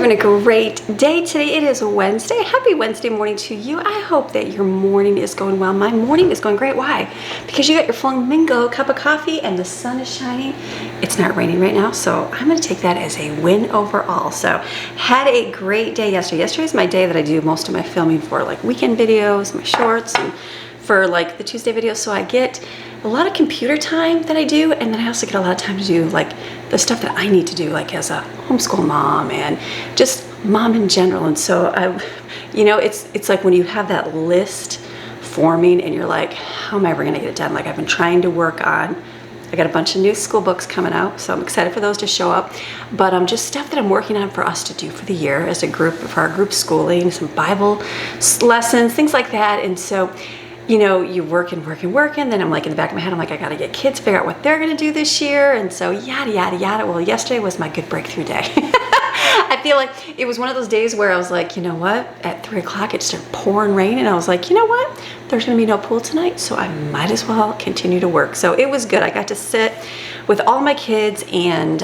having a great day today. It is Wednesday. Happy Wednesday morning to you. I hope that your morning is going well. My morning is going great. Why? Because you got your flamingo cup of coffee and the sun is shining. It's not raining right now, so I'm going to take that as a win overall. So had a great day yesterday. Yesterday is my day that I do most of my filming for, like weekend videos, my shorts, and for like the Tuesday videos. So I get a lot of computer time that I do, and then I also get a lot of time to do like the stuff that I need to do, like as a homeschool mom and just mom in general. And so it's like when you have that list forming and you're like, how am I ever gonna get it done? Like I've been trying to work on, I got a bunch of new school books coming out, so I'm excited for those to show up. But just stuff that I'm working on for us to do for the year as a group, for our group schooling, some Bible lessons, things like that. And so you work and then I'm like in the back of my head, I'm like, I gotta get kids, figure out what they're gonna do this year, and so yada yada yada. Well, yesterday was my good breakthrough day. I feel like it was one of those days where I was like, you know what, at 3 o'clock it started pouring rain, and I was like, you know what, there's gonna be no pool tonight, so I might as well continue to work. So it was good. I got to sit with all my kids, and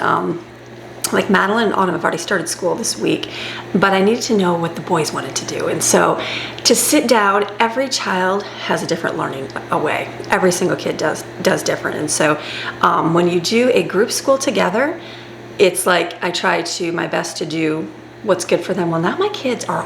like Madeline and Autumn have already started school this week, but I needed to know what the boys wanted to do. And so to sit down, every child has a different learning way. Every single kid does different. And so when you do a group school together, it's like I try to my best to do what's good for them. Well, now my kids are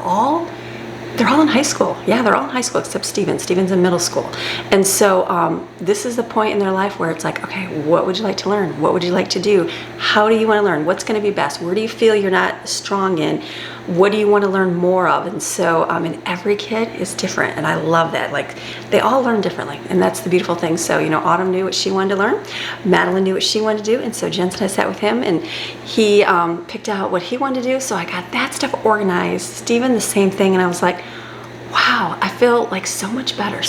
they're all in high school. Yeah, they're all in high school except Steven. Steven's in middle school. And so this is the point in their life where it's like, okay, what would you like to learn? What would you like to do? How do you want to learn? What's going to be best? Where do you feel you're not strong in? What do you want to learn more of? And so, and every kid is different. And I love that. Like they all learn differently. And that's the beautiful thing. So, Autumn knew what she wanted to learn. Madeline knew what she wanted to do. And so Jensen, I sat with him and he picked out what he wanted to do. So I got that stuff organized. Steven, the same thing. And I was like, wow, I feel like so much better,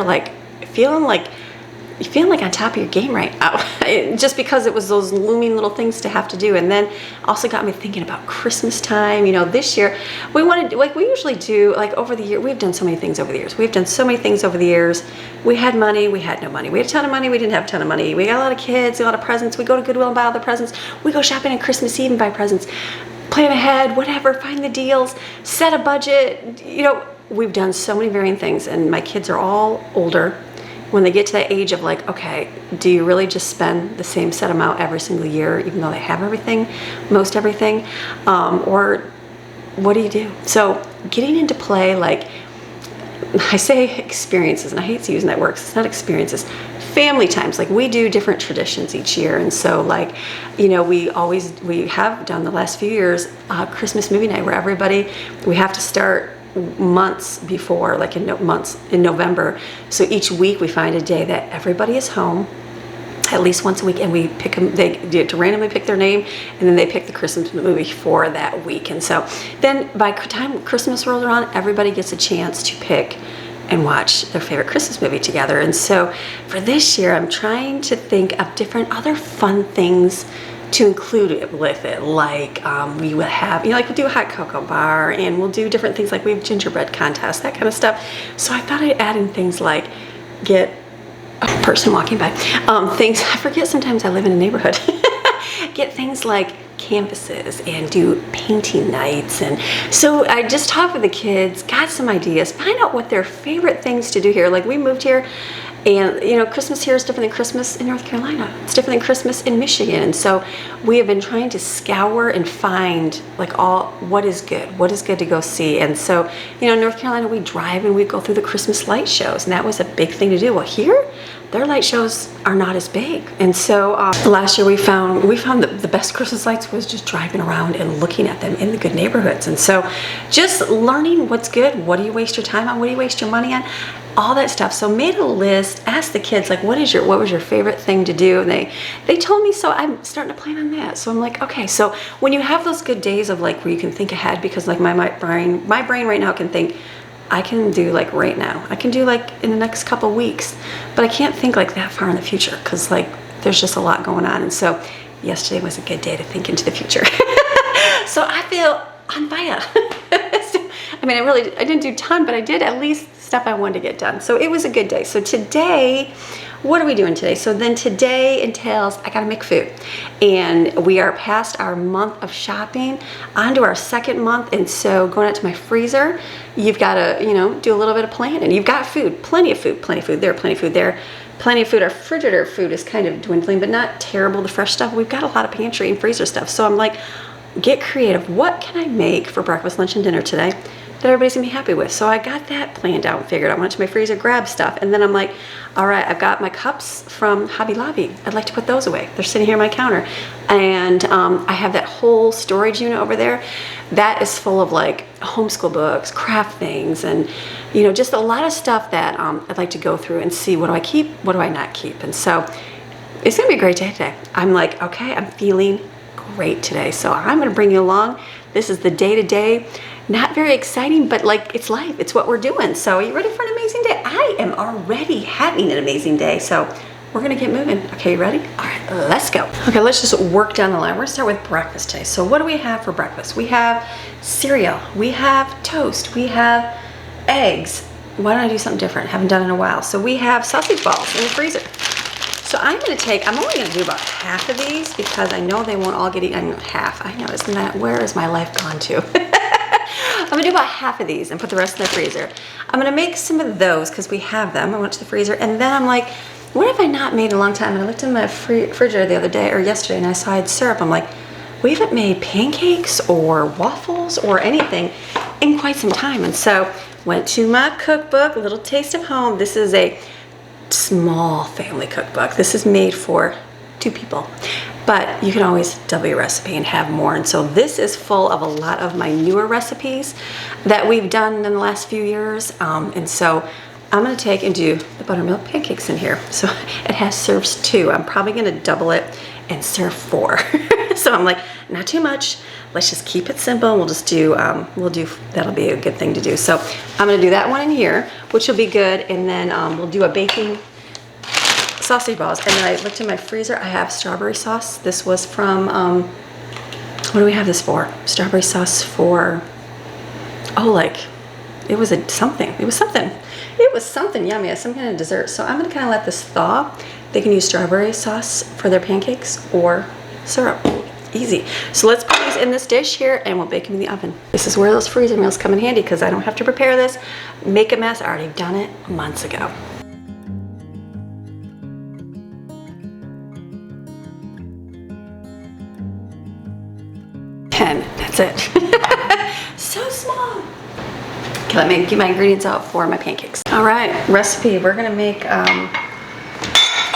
like feeling like on top of your game right now. Just because it was those looming little things to have to do. And then also got me thinking about Christmas time. This year we wanted, like we usually do, like over the year, we've done so many things over the years. We've done so many things over the years. We had money, we had no money. We had a ton of money, we didn't have a ton of money. We got a lot of kids, a lot of presents. We go to Goodwill and buy all the presents. We go shopping on Christmas Eve and buy presents. Plan ahead, whatever, find the deals, set a budget. We've done so many varying things, and my kids are all older. When they get to that age of like, okay, do you really just spend the same set amount every single year, even though they have everything, most everything, or what do you do? So getting into play, like I say experiences, and I hate using that word, 'cause it's not experiences, family times. Like we do different traditions each year, and so like we have done the last few years Christmas movie night, where we have to start months before, like in November. So each week we find a day that everybody is home at least once a week, and we pick them. They get to randomly pick their name, and then they pick the Christmas movie for that week. And so then by the time Christmas rolls around, everybody gets a chance to pick and watch their favorite Christmas movie together. And so for this year, I'm trying to think of different other fun things to include it with it, like we will have, like we'll do a hot cocoa bar, and we'll do different things, like we have gingerbread contests, that kind of stuff. So I thought I'd add in things like get a person walking by, things, I forget sometimes I live in a neighborhood, get things like canvases and do painting nights. And so I just talked with the kids, got some ideas, find out what their favorite things to do here. Like we moved here, and Christmas here is different than Christmas in North Carolina. It's different than Christmas in Michigan. And so we have been trying to scour and find like what is good to go see. And so, in North Carolina, we drive and we go through the Christmas light shows, and that was a big thing to do. Well, here, their light shows are not as big. And so last year we found that the best Christmas lights was just driving around and looking at them in the good neighborhoods. And so just learning what's good, what do you waste your time on, what do you waste your money on, all that stuff. So made a list, asked the kids, like, what was your favorite thing to do? And they told me, so I'm starting to plan on that. So I'm like, okay, so when you have those good days of like where you can think ahead, because like my brain right now can think, I can do like right now. I can do like in the next couple weeks, but I can't think like that far in the future, because like there's just a lot going on. And so yesterday was a good day to think into the future. So I feel on fire. I mean, I didn't do a ton, but I did at least stuff I wanted to get done. So it was a good day. So today, what are we doing today? So then today entails I gotta make food. And we are past our month of shopping, onto our second month. And so going out to my freezer, you've gotta, you know, do a little bit of planning. You've got food, plenty of food, plenty of food there, plenty of food there. Plenty of food. Our refrigerator food is kind of dwindling, but not terrible. The fresh stuff, we've got a lot of pantry and freezer stuff. So I'm like, get creative. What can I make for breakfast, lunch, and dinner today that everybody's gonna be happy with? So I got that planned out and figured I went to my freezer, grabbed stuff, and then I'm like, all right, I've got my cups from Hobby Lobby. I'd like to put those away. They're sitting here on my counter. And I have that whole storage unit over there that is full of like homeschool books, craft things, and you know, just a lot of stuff that I'd like to go through and see what do I keep, what do I not keep. And so it's gonna be a great day today. I'm like, okay, I'm feeling great today. So I'm gonna bring you along. This is the day-to-day. Not very exciting, but like it's life. It's what we're doing. So are you ready for an amazing day? I am already having an amazing day. So we're gonna get moving. Okay, you ready? All right, let's go. Okay, let's just work down the line. We're gonna start with breakfast today. So what do we have for breakfast? We have cereal, we have toast, we have eggs. Why don't I do something different? Haven't done it in a while. So we have sausage balls in the freezer. So I'm only gonna do about half of these because I know they won't all get eaten. Half, I know, isn't that, where is my life gone to? I'm gonna do about half of these and put the rest in the freezer. I'm gonna make some of those because we have them. I went to the freezer and then I'm like, what have I not made in a long time? And I looked in my refrigerator the other day or yesterday and I saw I had syrup. I'm like, we haven't made pancakes or waffles or anything in quite some time. And so went to my cookbook, A Little Taste of Home. This is a small family cookbook. This is made for 2 people, but you can always double your recipe and have more. And so this is full of a lot of my newer recipes that we've done in the last few years. And so I'm gonna take and do the buttermilk pancakes in here. So it has serves 2. I'm probably gonna double it and serve 4. So I'm like, not too much. Let's just keep it simple. We'll just do, that'll be a good thing to do. So I'm gonna do that one in here, which will be good. And then we'll do a baking sausage balls. And then I looked in my freezer, I have strawberry sauce. This was from, what do we have this for? Strawberry sauce for, oh, like, it was something yummy, some kind of dessert. So I'm gonna kind of let this thaw. They can use strawberry sauce for their pancakes or syrup. Easy. So let's put these in this dish here and we'll bake them in the oven. This is where those freezer meals come in handy because I don't have to prepare this, make a mess. I already done it months ago. That's it. So small. Okay, let me get my ingredients out for my pancakes. All right, recipe. We're gonna make,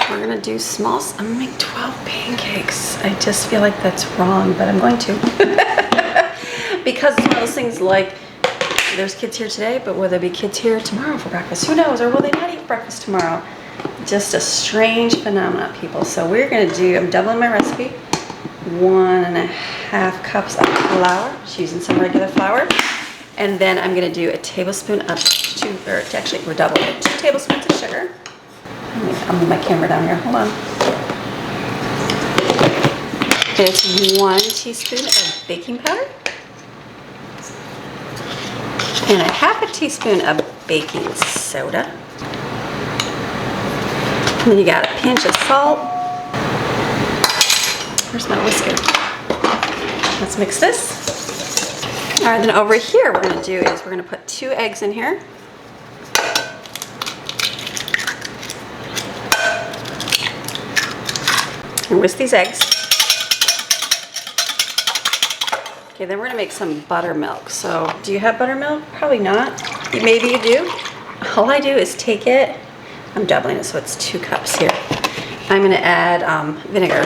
we're gonna do small, I'm gonna make 12 pancakes. I just feel like that's wrong, but I'm going to. Because it's one of those things like, there's kids here today, but will there be kids here tomorrow for breakfast? Who knows, or will they not eat breakfast tomorrow? Just a strange phenomenon, people. So we're gonna do, I'm doubling my recipe. 1.5 cups of flour, just using some regular flour. And then I'm gonna do a tablespoon of actually we're doubling it, 2 tablespoons of sugar. I'll move my camera down here, hold on. It's 1 teaspoon of baking powder. And 1/2 teaspoon of baking soda. And then you got a pinch of salt. Where's my whisker? Let's mix this. All right, then over here, what we're gonna do is we're gonna put 2 eggs in here. And whisk these eggs. Okay, then we're gonna make some buttermilk. So, do you have buttermilk? Probably not. Maybe you do. All I do is take it, I'm doubling it, so it's 2 cups here. I'm gonna add vinegar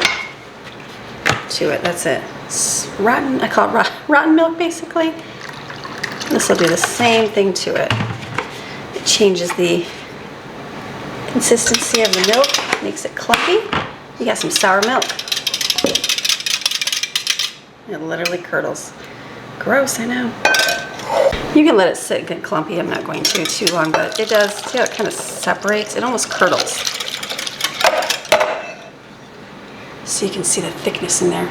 to it, that's it. It's rotten, I call it rotten milk basically. This will do the same thing to it. It changes the consistency of the milk, makes it clumpy. You got some sour milk. It literally curdles. Gross, I know. You can let it sit and get clumpy. I'm not going to too long, but it does. See how it kind of separates? It almost curdles. So you can see the thickness in there.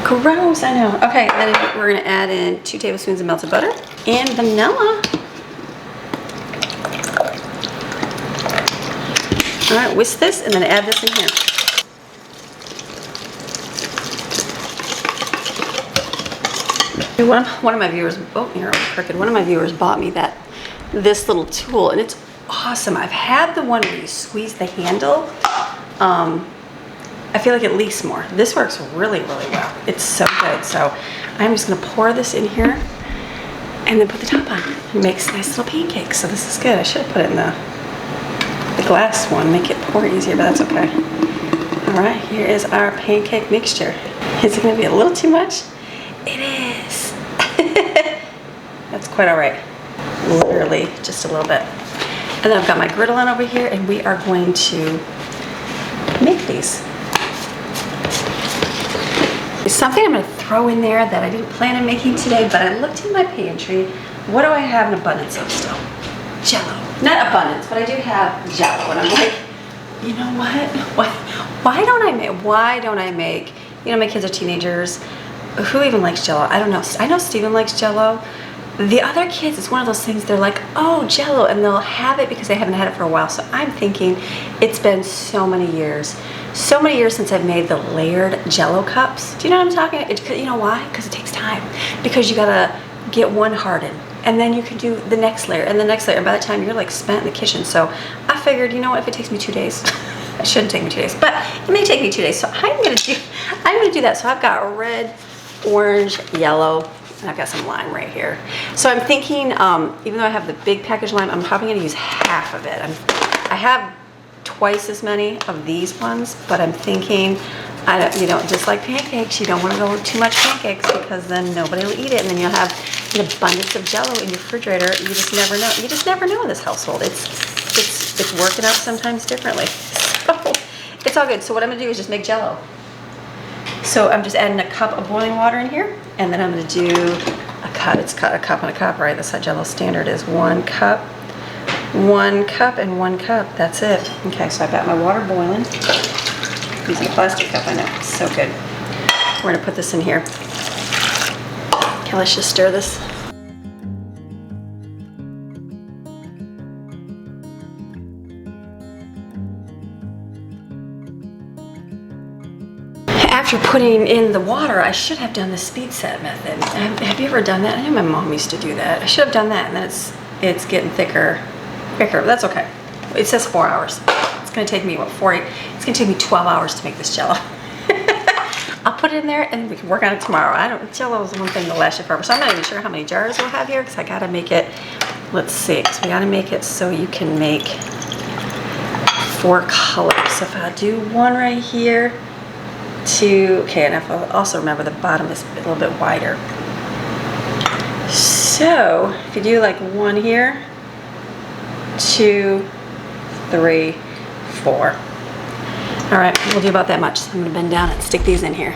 Gross, I know. Okay, then we're gonna add in 2 tablespoons of melted butter and vanilla. All right, whisk this and then add this in here. One of my viewers, oh, here, I'm crooked. One of my viewers bought me this little tool, and it's awesome. I've had the one where you squeeze the handle. I feel like it leaks more. This works really, really well. It's so good. So I'm just gonna pour this in here and then put the top on. It makes nice little pancakes. So this is good. I should have put it in the glass one, make it pour easier, but that's okay. All right, here is our pancake mixture. Is it gonna be a little too much? It is. That's quite all right. Literally just a little bit. And then I've got my griddle on over here, and we are going to make these. There's something I'm gonna throw in there that I didn't plan on making today, but I looked in my pantry. What do I have an abundance of still? Jell-O. Not abundance, but I do have Jell-O, and I'm like, you know what? Why don't I make, you know, my kids are teenagers. Who even likes Jell-O? I don't know. I know Steven likes Jell-O. The other kids, it's one of those things, they're like, oh, Jell-O, and they'll have it because they haven't had it for a while. So I'm thinking it's been so many years since I've made the layered Jell-O cups. Do you know what I'm talking about? You know why? Because it takes time. Because you gotta get one hardened, and then you can do the next layer and the next layer, and by the time you're like spent in the kitchen. So I figured, you know what, if it takes me 2 days, it shouldn't take me 2 days, but it may take me 2 days. So I'm gonna do that. So I've got red, orange, yellow, and I've got some lime right here. So I'm thinking, even though I have the big package lime, I'm probably gonna use half of it. I have twice as many of these ones, but I'm thinking, you know, just like pancakes, you don't want to go too much pancakes because then nobody will eat it, and then you'll have an abundance of Jell-O in your refrigerator. You just never know. You just never know in this household. It's working out sometimes differently. So it's all good. So what I'm gonna do is just make Jell-O. So I'm just adding a cup of boiling water in here, and then I'm gonna do a cup. It's a cup and a cup, right? That's how Jell-O standard is. 1 cup, 1 cup, and 1 cup. That's it. Okay, so I've got my water boiling. Using a plastic cup, I know. So good. We're gonna put this in here. Okay, let's just stir this. After putting in the water, I should have done the speed set method. Have you ever done that? I know my mom used to do that. I should have done that, and then it's getting thicker. That's okay. It says 4 hours. It's gonna take me, what, 40? It's gonna take me 12 hours to make this Jell-O. I'll put it in there and we can work on it tomorrow. Jell-O is one thing that lasts you forever. So I'm not even sure how many jars we'll have here because I gotta make it, let's see, because we gotta make it so you can make 4 colors. So if I do one right here, 2, okay, and I'll also remember the bottom is a little bit wider. So if you do like 1 here, 2, 3, 4. All right, we'll do about that much. So I'm gonna bend down and stick these in here.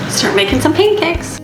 Start making some pancakes.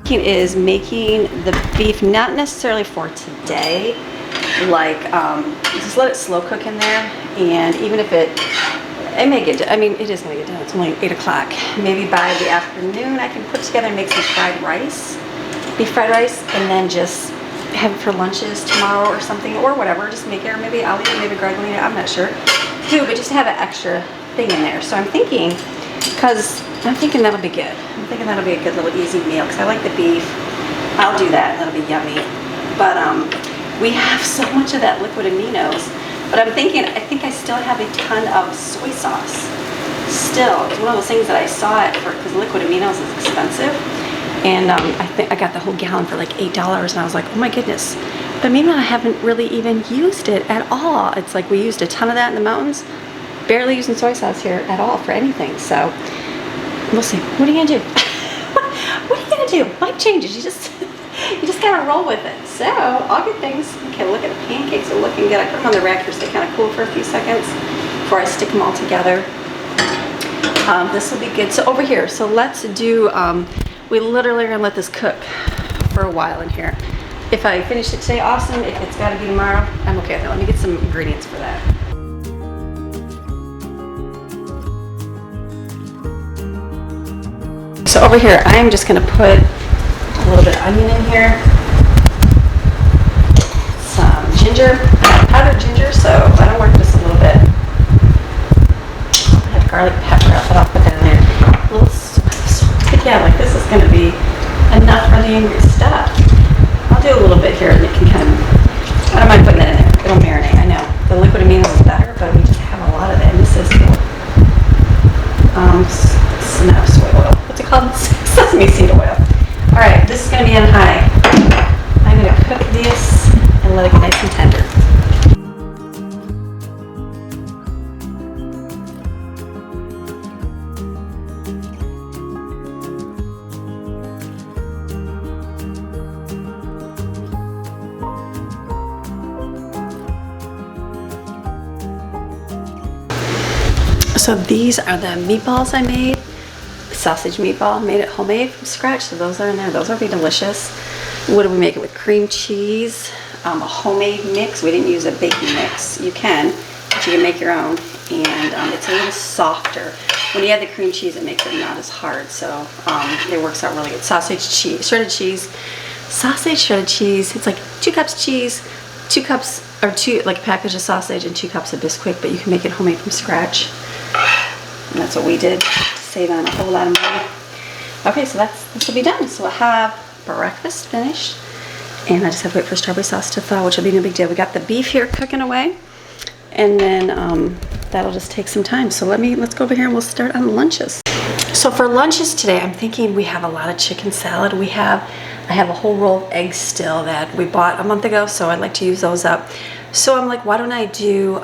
Is making the beef, not necessarily for today, like just let it slow cook in there, and even if it may get done, I mean it is going to get done, it's only 8 o'clock, maybe by the afternoon I can put together and make some fried rice, beef fried rice, and then just have it for lunches tomorrow or something, or whatever, just make it, or maybe I'll eat it, maybe Greg will eat it, I'm not sure who, but just to have an extra thing in there. So I'm thinking, because I'm thinking that'll be good. I'm thinking that'll be a good little easy meal because I like the beef. I'll do that. That'll be yummy. But we have so much of that liquid aminos. But I'm thinking, I think I still have a ton of soy sauce. Still, it's one of those things that I saw it for, because liquid aminos is expensive. And I think I got the whole gallon for like $8, and I was like, oh my goodness. But meanwhile, I haven't really even used it at all. It's like we used a ton of that in the mountains. Barely using soy sauce here at all for anything. So we'll see. What are you gonna do? What are you gonna do? Life changes. You just gotta roll with it. So all good things. Okay, look at the pancakes are looking good. I put them on the rack here so they kind of cool for a few seconds before I stick them all together. This will be good. So over here, so let's do. We literally are gonna let this cook for a while in here. If I finish it today, awesome. If it's got to be tomorrow, I'm okay with it. Let me get some ingredients for that. So over here, I'm just going to put a little bit of onion in here, some ginger, powdered ginger, so I don't work this a little bit. I have garlic pepper, but I'll put that in there. A little salt. Yeah, like this is going to be enough for the angry stuff. I'll do a little bit here and it can kind of, I don't mind putting that in there. It'll marinate, I know. The liquid aminos is better, but we just have a lot of that. And this is not soy oil. What's it called? Sesame seed oil. All right, this is going to be on high. I'm going to cook this and let it get nice and tender. So these are the meatballs I made. Sausage meatball, made it homemade from scratch. So those are in there. Those will be delicious. What do we make it with? Cream cheese, a homemade mix. We didn't use a baking mix. You can, but you can make your own. And it's a little softer. When you add the cream cheese, it makes it not as hard. So it works out really good. Sausage, cheese, shredded cheese. Sausage, shredded cheese. It's like 2 cups cheese, 2 cups, or like a package of sausage and 2 cups of Bisquick, but you can make it homemade from scratch. And that's what we did to save on a whole lot of money. Okay, so this will be done. So we'll have breakfast finished, and I just have to wait for strawberry sauce to thaw, which will be no big deal. We got the beef here cooking away, and then that'll just take some time. So let's go over here and we'll start on lunches. So for lunches today, I'm thinking we have a lot of chicken salad. I have a whole roll of eggs still that we bought a month ago, so I'd like to use those up. So I'm like, why don't I do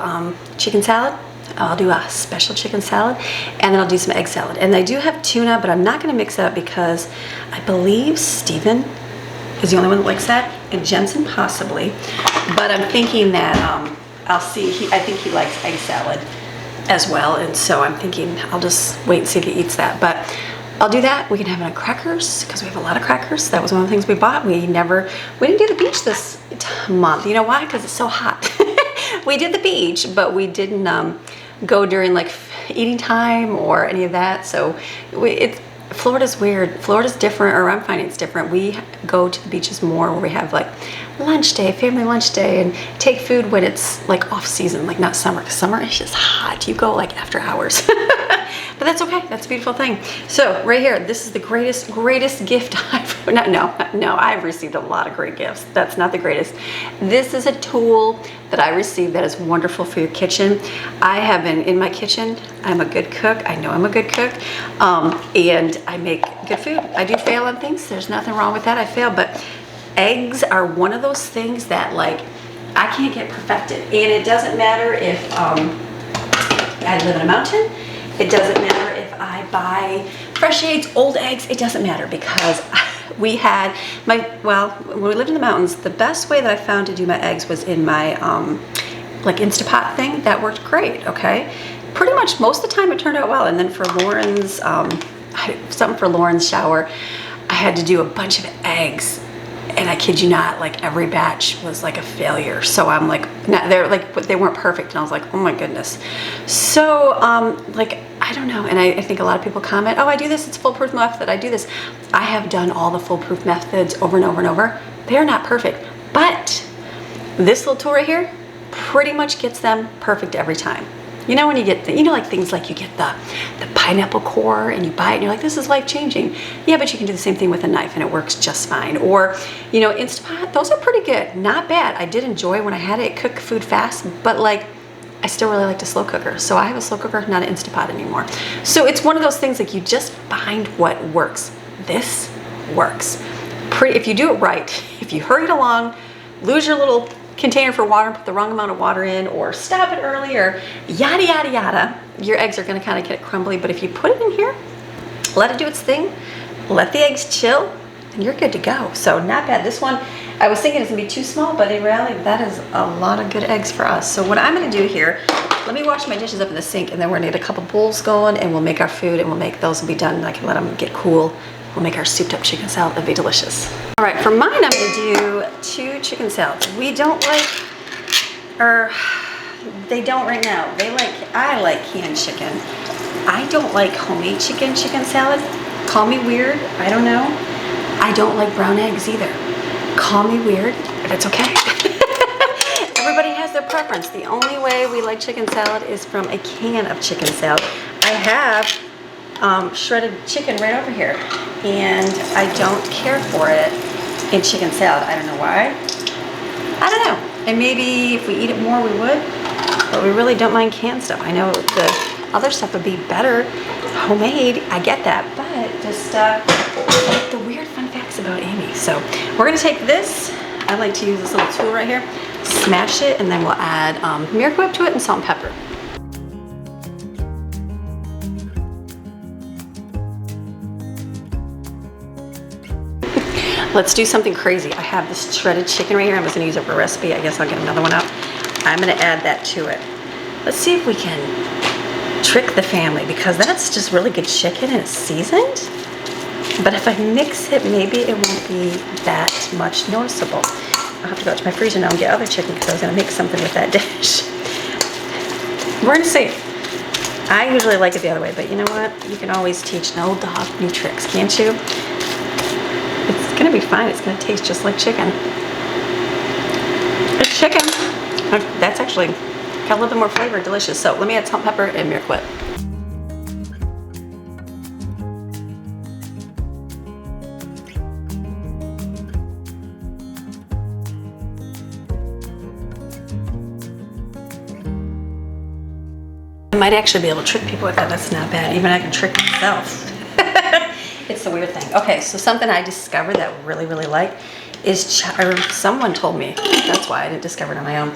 chicken salad? I'll do a special chicken salad, and then I'll do some egg salad. And I do have tuna, but I'm not going to mix it up because I believe Steven is the only one that likes that, and Jensen possibly. But I'm thinking that I'll see. I think he likes egg salad as well, and so I'm thinking I'll just wait and see if he eats that. But I'll do that. We can have it on crackers because we have a lot of crackers. That was one of the things we bought. We didn't do the beach this month. You know why? Because it's so hot. We did the beach, but we didn't go during like eating time or any of that. So Florida's weird. Florida's different, or I'm finding it's different. We go to the beaches more where we have like lunch day, family lunch day, and take food when it's like off season, like not summer, because summer is just hot. You go like after hours. But that's okay. That's a beautiful thing. So right here, this is the greatest gift I've received a lot of great gifts. That's not the greatest. This is a tool that I received that is wonderful for your kitchen. I have been in my kitchen. I'm a good cook. I know I'm a good cook. And I make good food. I do fail on things. There's nothing wrong with that. I fail, but eggs are one of those things that like I can't get perfected. And it doesn't matter if I live in a mountain. It doesn't matter if I buy fresh eggs, old eggs. It doesn't matter because we had when we lived in the mountains, the best way that I found to do my eggs was in my like Instapot thing. That worked great, okay? Pretty much most of the time it turned out well. And then for Lauren's, something for Lauren's shower, I had to do a bunch of eggs, and I kid you not, like every batch was like a failure. So I'm like, they're like, they weren't perfect, and I was like, oh my goodness. So like, I don't know, and I think a lot of people comment, oh, I do this, it's foolproof method, I do this. I have done all the foolproof methods over and over and over. They're not perfect, but this little tool right here pretty much gets them perfect every time. You know, when you get, like things like you get the pineapple core and you buy it and you're like, this is life-changing. Yeah, but you can do the same thing with a knife and it works just fine. Or, you know, Instapot, those are pretty good. Not bad. I did enjoy when I had it, cook food fast, but like, I still really like a slow cooker. So I have a slow cooker, not an Instapot anymore. So it's one of those things like you just find what works. This works. If you do it right, if you hurry it along, lose your little container for water, put the wrong amount of water in, or stop it early, or yada yada yada, your eggs are going to kind of get crumbly. But if you put it in here, let it do its thing, let the eggs chill, and you're good to go. So not bad. This one, I was thinking it's gonna be too small, but in reality that is a lot of good eggs for us. So what I'm going to do here, let me wash my dishes up in the sink, and then we're going to get a couple bowls going, and we'll make our food, and we'll make those and be done, and I can let them get cool. We'll make our souped up chicken salad. It'll be delicious. All right, for mine, I'm gonna do 2 chicken salads. We don't like, or they don't right now. I like canned chicken. I don't like homemade chicken salad. Call me weird, I don't know. I don't like brown eggs either. Call me weird, but it's okay. Everybody has their preference. The only way we like chicken salad is from a can of chicken salad. I have shredded chicken right over here, and I don't care for it in chicken salad. I don't know why. I don't know. And maybe if we eat it more, we would, but we really don't mind canned stuff. I know the other stuff would be better homemade. I get that, but just the weird fun facts about Amy. So we're gonna take this. I like to use this little tool right here, smash it, and then we'll add Miracle Whip to it and salt and pepper. Let's do something crazy. I have this shredded chicken right here. I was gonna use it for a recipe. I guess I'll get another one out. I'm gonna add that to it. Let's see if we can trick the family, because that's just really good chicken and it's seasoned. But if I mix it, maybe it won't be that much noticeable. I'll have to go out to my freezer now and get other chicken, because I was gonna make something with that dish. We're gonna see. I usually like it the other way, but you know what? You can always teach an old dog new tricks, can't you? It's gonna be fine. It's gonna taste just like chicken. It's chicken. That's actually got a little bit more flavor, delicious. So let me add salt, pepper, and Miracle Whip. I might actually be able to trick people with that. That's not bad. Even I can trick myself. It's a weird thing. Okay, so something I discovered that I really, really like is, or someone told me, that's why I didn't discover it on my own,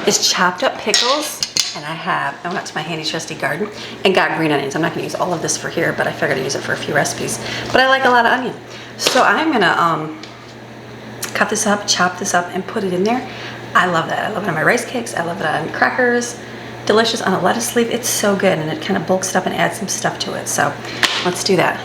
is chopped up pickles. And I went out to my handy trusty garden and got green onions. I'm not gonna use all of this for here, but I figured I'd use it for a few recipes. But I like a lot of onion. So I'm gonna cut this up, chop this up, and put it in there. I love that. I love it on my rice cakes. I love it on crackers. Delicious on a lettuce leaf. It's so good, and it kind of bulks it up and adds some stuff to it. So let's do that.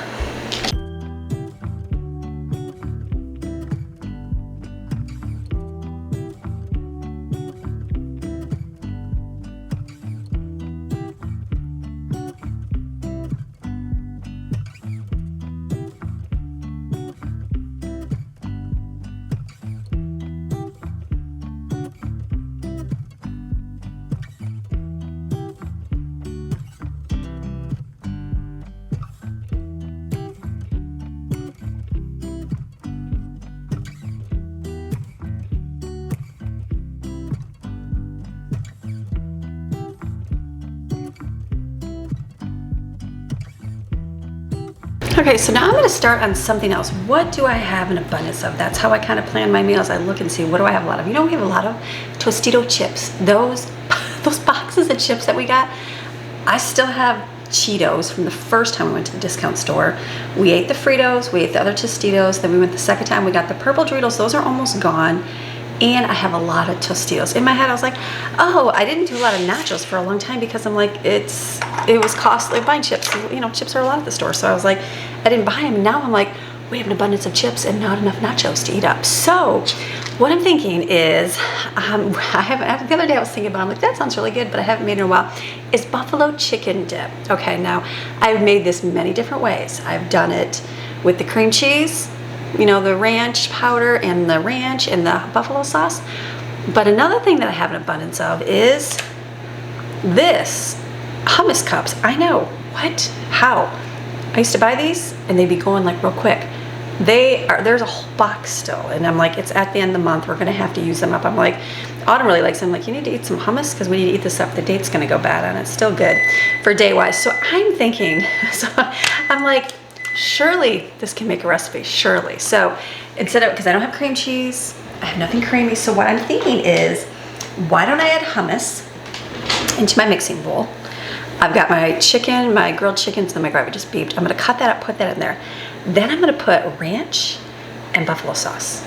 Okay, so now I'm gonna start on something else. What do I have an abundance of? That's how I kind of plan my meals. I look and see, what do I have a lot of? You know, we have a lot of Tostito chips. Those boxes of chips that we got, I still have Cheetos from the first time we went to the discount store. We ate the Fritos, we ate the other Tostitos, then we went the second time, we got the purple Doritos. Those are almost gone. And I have a lot of Tostitos. In my head, I was like, oh, I didn't do a lot of nachos for a long time because I'm like, it was costly buying chips. You know, chips are a lot at the store. So I was like, I didn't buy them. And now I'm like, we have an abundance of chips and not enough nachos to eat up. So what I'm thinking is, the other day I was thinking about, I'm like, that sounds really good, but I haven't made it in a while, is buffalo chicken dip. Okay, now I've made this many different ways. I've done it with the cream cheese, you know, the ranch powder and the ranch and the buffalo sauce. But another thing that I have an abundance of is this, hummus cups. I know, what, how? I used to buy these and they'd be going like real quick. There's a whole box still, and I'm like, it's at the end of the month, we're gonna have to use them up. I'm like, Autumn really likes them. I'm like, you need to eat some hummus because we need to eat this up. The date's gonna go bad on it. It's still good for day wise. So I'm thinking, so I'm like, surely this can make a recipe, surely. So instead of, because I don't have cream cheese, I have nothing creamy. So what I'm thinking is, why don't I add hummus into my mixing bowl? I've got my chicken, my grilled chicken, so my gravy just beefed. I'm gonna cut that up, put that in there. Then I'm gonna put ranch and buffalo sauce.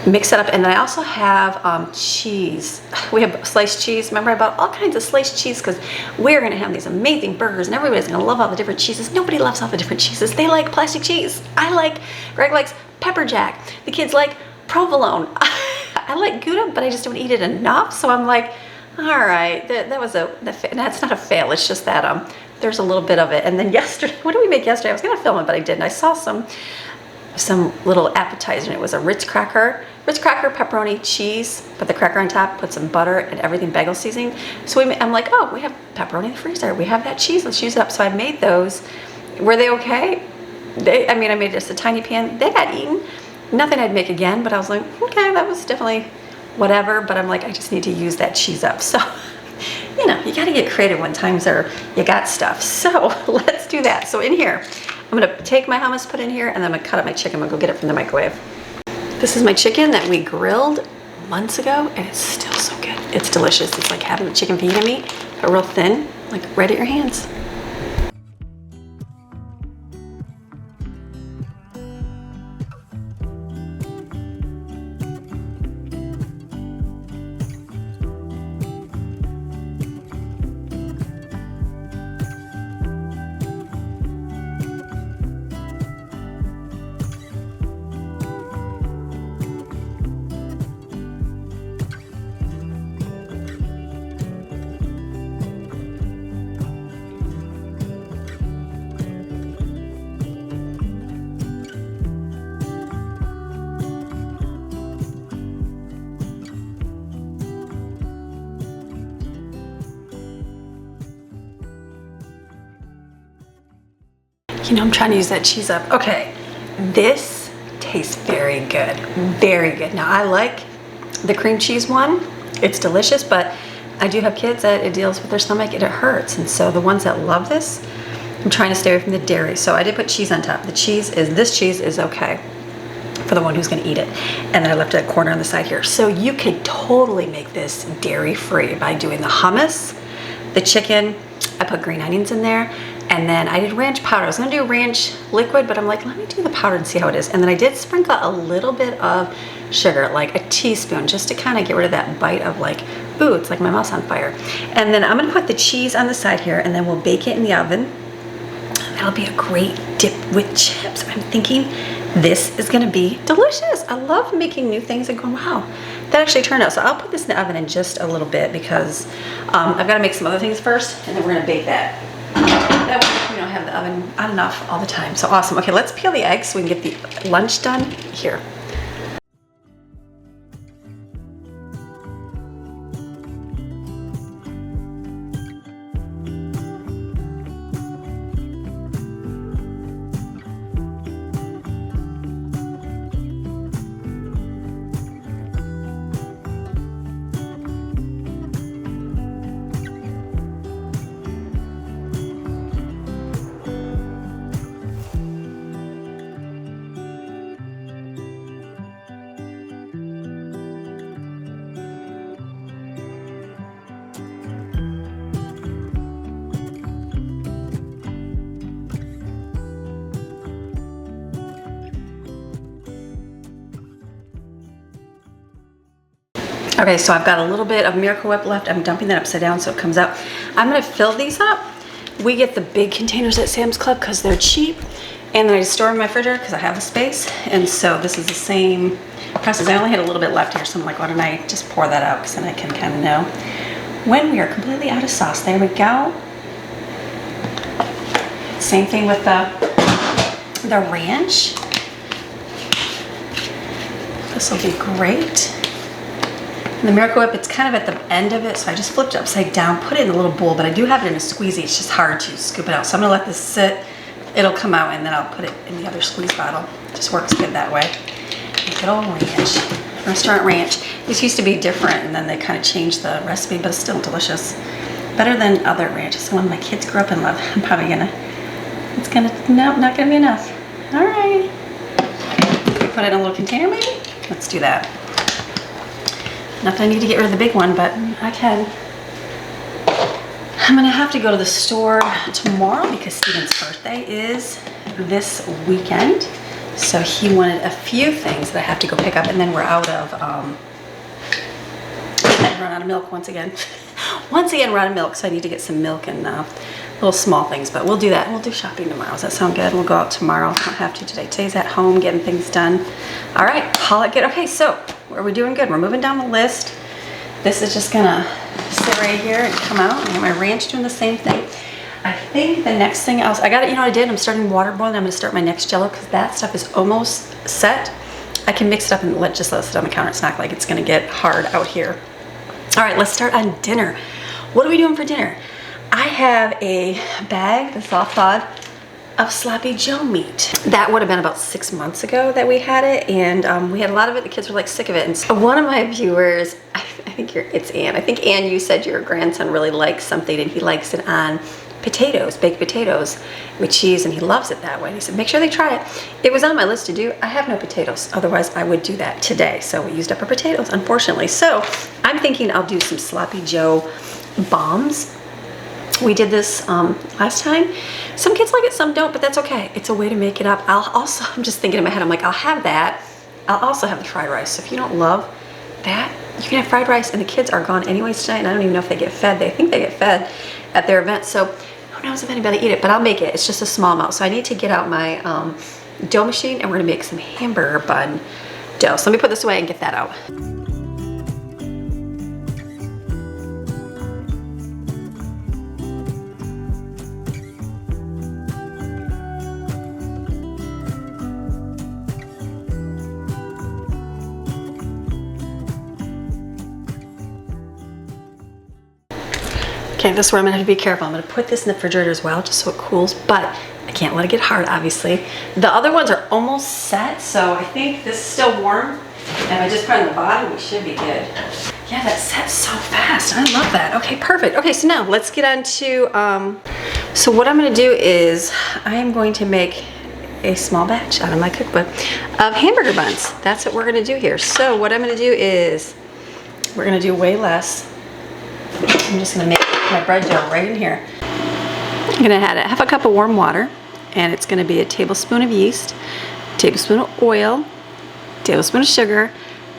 Mix it up, and then I also have cheese. We have sliced cheese. Remember, I bought all kinds of sliced cheese because we're gonna have these amazing burgers and everybody's gonna love all the different cheeses. Nobody loves all the different cheeses. They like plastic cheese. Greg likes pepper jack. The kids like provolone. I like Gouda, but I just don't eat it enough. So I'm like, all right, that's not a fail. It's just that there's a little bit of it. And then yesterday, what did we make yesterday? I was gonna film it, but I didn't. I saw some little appetizer, and it was a Ritz cracker, pepperoni, cheese, put the cracker on top, put some butter and everything, bagel seasoning. So I'm like, oh, we have pepperoni in the freezer. We have that cheese, let's use it up. So I made those. Were they okay? I made just a tiny pan. They got eaten. Nothing I'd make again, but I was like, okay, that was definitely whatever, but I'm like, I just need to use that cheese up. So, you know, you gotta get creative when times you got stuff. So let's do that. So in here, I'm gonna take my hummus, put in here, and then I'm gonna cut up my chicken. I'm gonna go get it from the microwave. This is my chicken that we grilled months ago, and it's still so good. It's delicious. It's like having a chicken fajita meat, but real thin, like right at your hands. You know, I'm trying to use that cheese up. Okay, this tastes very good, very good. Now I like the cream cheese one. It's delicious, but I do have kids that it deals with their stomach and it hurts. And so the ones that love this, I'm trying to stay away from the dairy. So I did put cheese on top. This cheese is okay for the one who's gonna eat it. And then I left a corner on the side here. So you could totally make this dairy-free by doing the hummus, the chicken. I put green onions in there. And then I did ranch powder. I was gonna do ranch liquid, but I'm like, let me do the powder and see how it is. And then I did sprinkle a little bit of sugar, like a teaspoon, just to kind of get rid of that bite of like, ooh, it's like my mouth's on fire. And then I'm gonna put the cheese on the side here, and then we'll bake it in the oven. That'll be a great dip with chips. I'm thinking this is gonna be delicious. I love making new things and going, wow, that actually turned out. So I'll put this in the oven in just a little bit because I've gotta make some other things first, and then we're gonna bake that. That way we don't have the oven on enough all the time. So awesome. Okay, let's peel the eggs so we can get the lunch done here. Okay, so I've got a little bit of Miracle Whip left. I'm dumping that upside down so it comes out. I'm gonna fill these up. We get the big containers at Sam's Club because they're cheap. And then I just store them in my refrigerator because I have the space. And so this is the same process. I only had a little bit left here, so I'm like, why don't I just pour that out, because then I can kind of know when we are completely out of sauce. There we go. Same thing with the ranch. This will be great. And the Miracle Whip, it's kind of at the end of it, so I just flipped it upside down, put it in a little bowl, but I do have it in a squeezy. It's just hard to scoop it out. So I'm gonna let this sit. It'll come out, and then I'll put it in the other squeeze bottle. It just works good that way. Good old ranch, restaurant ranch. This used to be different, and then they kind of changed the recipe, but it's still delicious. Better than other ranches. The one my kids grew up and love. I'm probably gonna, no, not gonna be enough. All right. We put it in a little container maybe? Let's do that. Not that I need to get rid of the big one, but I can. I'm gonna have to go to the store tomorrow because Steven's birthday is this weekend. So he wanted a few things that I have to go pick up, and then we're out of, I run out of milk once again. Once again, we're out of milk, so I need to get some milk and little small things, but we'll do that. We'll do shopping tomorrow. Does that sound good? We'll go out tomorrow. I don't have to today. Today's at home getting things done. All right, call it good. Okay, so are we doing good? We're moving down the list. This is just gonna sit right here and come out. I have my ranch doing the same thing. I think the next thing else, I got it, you know what I did? I'm starting water boiling. I'm gonna start my next Jell-O because that stuff is almost set. I can mix it up and just let it sit on the counter. It's not like it's gonna get hard out here. All right, let's start on dinner. What are we doing for dinner? I have a bag, the soft thawed, of sloppy Joe meat. That would have been about 6 months ago that we had it, and we had a lot of it. The kids were like sick of it. And so one of my viewers, I think it's Ann. I think Ann, you said your grandson really likes something, and he likes it on potatoes, baked potatoes with cheese, and he loves it that way. And he said, make sure they try it. It was on my list to do. I have no potatoes. Otherwise, I would do that today. So we used up our potatoes, unfortunately. So I'm thinking I'll do some sloppy Joe bombs. We did this last time. Some kids like it, some don't, but that's okay. It's a way to make it up. I'm just thinking in my head, I'm like, I'll have that. I'll also have the fried rice. So if you don't love that, you can have fried rice, and the kids are gone anyways tonight, and I don't even know if they get fed. They think they get fed at their event. So who knows if anybody eat it, but I'll make it. It's just a small amount. So I need to get out my dough machine, and we're gonna make some hamburger bun dough. So let me put this away and get that out. Okay, this is where I'm gonna have to be careful. I'm gonna put this in the refrigerator as well, just so it cools, but I can't let it get hard, obviously. The other ones are almost set, so I think this is still warm. And if I just put it on the bottom, we should be good. Yeah, that sets so fast. I love that. Okay, perfect. Okay, so now let's get on to, so what I'm gonna do is I am going to make a small batch out of my cookbook of hamburger buns. That's what we're gonna do here. So what I'm gonna do is we're gonna do way less. I'm just gonna make my bread dough right in here. I'm gonna add half a cup of warm water, and it's gonna be a tablespoon of yeast, a tablespoon of oil, a tablespoon of sugar,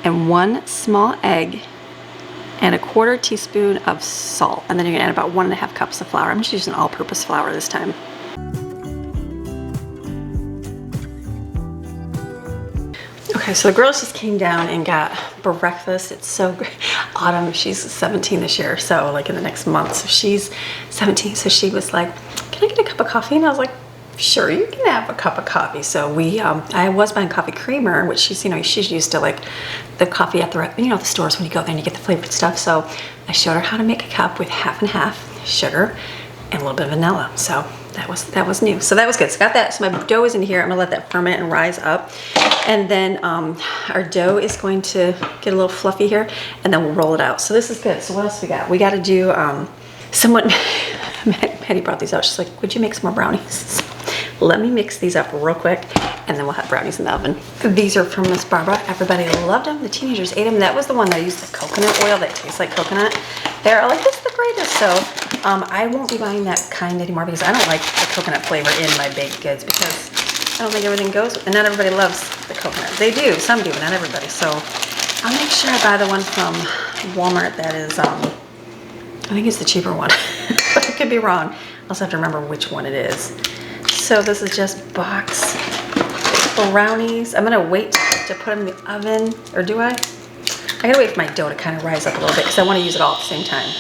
and 1 small egg, and a 1/4 teaspoon of salt. And then you're gonna add about 1.5 cups of flour. I'm just using all-purpose flour this time. Okay, so the girls just came down and got breakfast. It's so great. Autumn, she's 17 this year, so like in the next month. So she's 17, so she was like, can I get a cup of coffee? And I was like, sure, you can have a cup of coffee. So we, I was buying coffee creamer, which she's, you know, she's used to like the coffee at the, you know, the stores when you go there and you get the flavored stuff. So I showed her how to make a cup with half and half sugar and a little bit of vanilla. So that was new. So that was good. So got that. So my dough is in here. I'm gonna let that ferment and rise up. And then our dough is going to get a little fluffy here, and then we'll roll it out. So this is good. So what else we got? We got to do somewhat. Maddie brought these out. She's like, would you make some more brownies? Let me mix these up real quick, and then we'll have brownies in the oven. These are from Miss Barbara. Everybody loved them. The teenagers ate them. That was the one that used the coconut oil that tastes like coconut. They're like, this is the greatest. So I won't be buying that kind anymore because I don't like the coconut flavor in my baked goods because I don't think everything goes, and not everybody loves the coconut. They do, some do, but not everybody. So I'll make sure I buy the one from Walmart that is, I think it's the cheaper one, but I could be wrong. I also have to remember which one it is. So this is just box brownies. I'm gonna wait to put them in the oven, or do I? I gotta wait for my dough to kind of rise up a little bit because I want to use it all at the same time.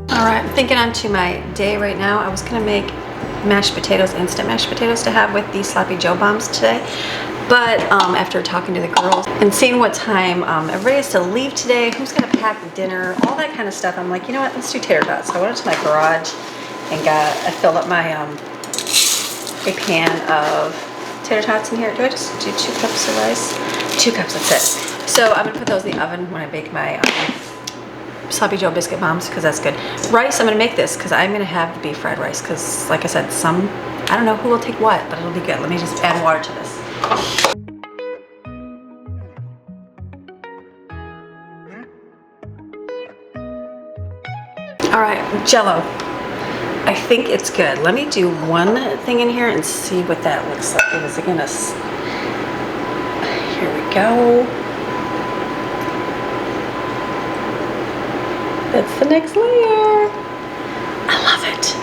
All right, I'm thinking onto my day right now. I was gonna make mashed potatoes, instant mashed potatoes to have with these sloppy Joe bombs today. But after talking to the girls and seeing what time everybody has to leave today, who's gonna pack dinner, all that kind of stuff, I'm like, you know what, let's do tater tots. So I went into my garage and I filled up my a pan of tater tots in here. Do I just do 2 cups of rice? 2 cups, that's it. So I'm gonna put those in the oven when I bake my sloppy Joe biscuit bombs, because that's good. Rice, I'm gonna make this because I'm gonna have the beef fried rice, because like I said, I don't know who will take what, but it'll be good. Let me just add water to this. All right, Jell-O. I think it's good. Let me do one thing in here and see what that looks like. Is it gonna, here we go. That's the next layer. I love it.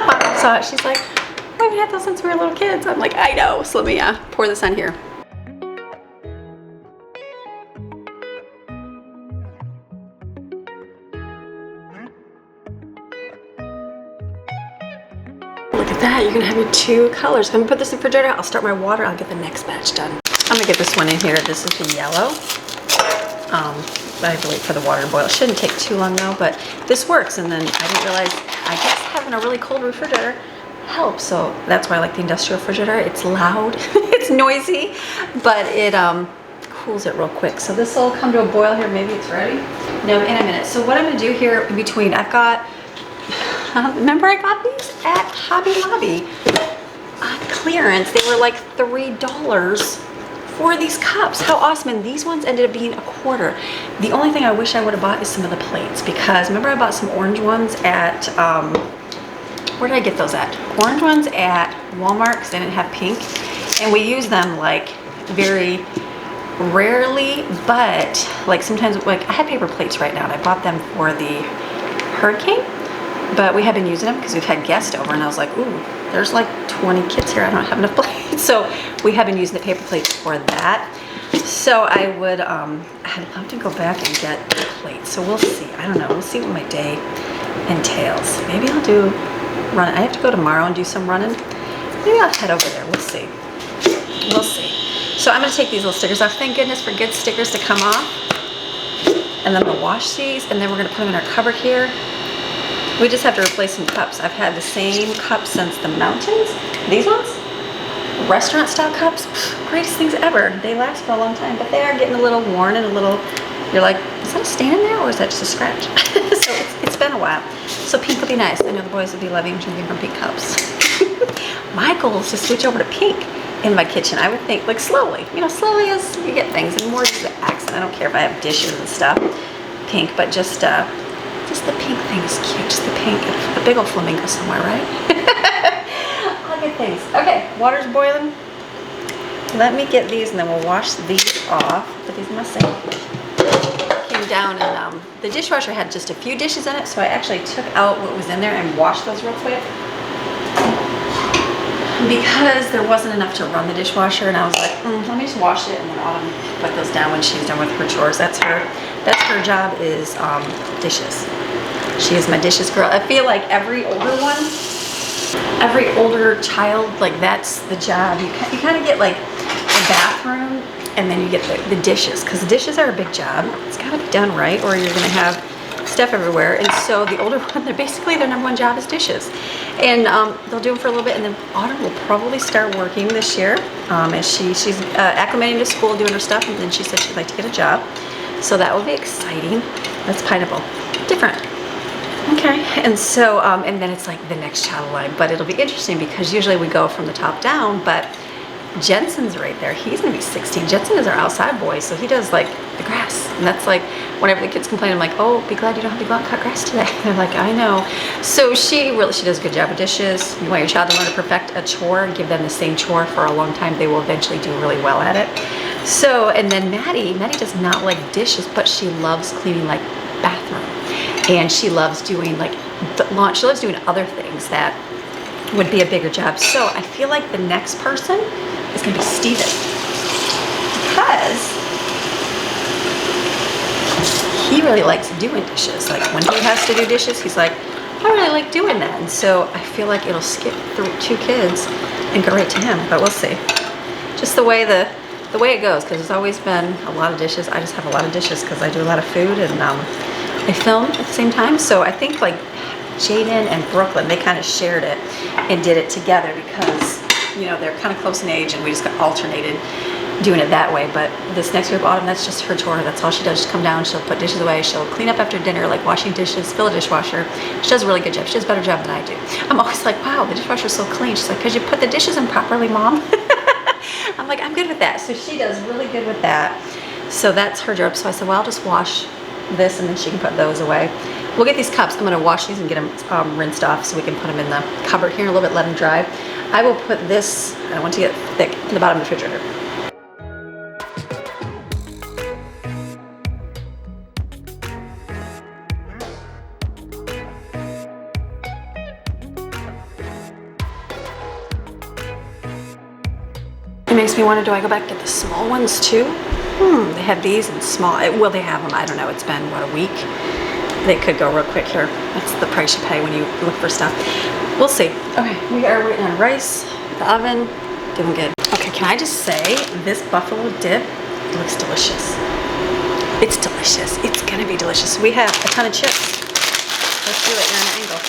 My mom saw it. She's like, I haven't had those since we were little kids. I'm like, I know. So let me pour this on here. Look at that. You're going to have your 2 colors. I'm going to put this in the refrigerator. I'll start my water. I'll get the next batch done. I'm going to get this one in here. This is the yellow. I have to wait for the water to boil. It shouldn't take too long though, but this works. And then I didn't realize, I guess having a really cold refrigerator helps. So that's why I like the industrial refrigerator. It's loud, it's noisy, but it cools it real quick. So this will come to a boil here. Maybe it's ready. No, in a minute. So what I'm gonna do here in between, I've got, remember I got these at Hobby Lobby on clearance. They were like $3 for these cups. How awesome. And these ones ended up being $1. The only thing I wish I would have bought is some of the plates, because remember I bought some orange ones at where did I get those at? Orange ones at Walmart, because they didn't have pink, and we use them like very rarely, but like sometimes, like I have paper plates right now and I bought them for the hurricane, but we have been using them because we've had guests over, and I was like, ooh, there's like 20 kids here, I don't have enough plates. So we have been using the paper plates for that. So I would, I'd love to go back and get the plates. So we'll see. I don't know. We'll see what my day entails. Maybe I'll do run. I have to go tomorrow and do some running. Maybe I'll head over there. We'll see. We'll see. So I'm going to take these little stickers off. Thank goodness for good stickers to come off. And then I'm going to wash these, and then we're going to put them in our cupboard here. We just have to replace some cups. I've had the same cups since the mountains. These ones, restaurant style cups, greatest things ever. They last for a long time, but they are getting a little worn and a little, you're like, is that a stain in there or is that just a scratch? So it's been a while. So pink will be nice. I know the boys will be loving drinking from pink cups. My goal is to switch over to pink in my kitchen. I would think, like slowly, you know, slowly as you get things, and more just the accent. I don't care if I have dishes and stuff, pink, but just the pink thing is cute. Just the pink, a big old flamingo somewhere, right? All good things. Okay, water's boiling. Let me get these, and then we'll wash these off. Put these in my sink. Came down, and the dishwasher had just a few dishes in it, so I actually took out what was in there and washed those real quick, because there wasn't enough to run the dishwasher, and I was like, let me just wash it, and then Autumn put those down when she's done with her chores. That's her job, is dishes. She is my dishes girl. I feel like every older child, like that's the job. You kind of get like the bathroom, and then you get the dishes, because the dishes are a big job. It's got to be done right, or you're gonna have stuff everywhere. And so the older one, their number one job is dishes, and they'll do them for a little bit, and then Autumn will probably start working this year, as she's acclimating to school, doing her stuff, and then she said she'd like to get a job, so that will be exciting. That's pineapple, different. Okay, and so and then it's like the next child line, but it'll be interesting because usually we go from the top down, but Jensen's right there. He's gonna be 16. Jensen is our outside boy, so he does like the grass, and that's like whenever the kids complain, I'm like, oh, be glad you don't have to go out and cut grass today. They're like, I know. So she does a good job with dishes. You want your child to learn to perfect a chore, give them the same chore for a long time. They will eventually do really well at it. So, and then Maddie does not like dishes, but she loves cleaning like bathroom. And she loves doing like she loves doing other things that would be a bigger job. So I feel like the next person is gonna be Steven, because he really likes doing dishes. Like when he has to do dishes, he's like, I really like doing that. And so I feel like it'll skip through 2 kids and go right to him, but we'll see. Just the way it goes, because there's always been a lot of dishes. I just have a lot of dishes because I do a lot of food, and I film at the same time. So I think like Jaden and Brooklyn, they kind of shared it and did it together because, you know, they're kind of close in age, and we just got alternated doing it that way. But this next group, Autumn, that's just her chore. That's all she does. She'll come down, she'll put dishes away, she'll clean up after dinner, like washing dishes, fill a dishwasher. She does a really good job. She does a better job than I do. I'm always like, wow, the dishwasher's so clean. She's like, because you put the dishes in properly, Mom. I'm like, I'm good with that. So she does really good with that. So that's her job. So I said, well, I'll just wash this and then she can put those away. We'll get these cups. I'm going to wash these and get them rinsed off so we can put them in the cupboard here in a little bit, let them dry. I will put this, I don't want to get thick, in the bottom of the refrigerator. It makes me wonder, do I go back and get the small ones too? They have these in small. Well, they have them. I don't know. It's been, what, a week? They could go real quick here. That's the price you pay when you look for stuff. We'll see. Okay, we are waiting on rice, the oven, doing good. Okay, can I just say, this buffalo dip looks delicious. It's delicious. It's gonna be delicious. We have a ton of chips. Let's do it in an angle.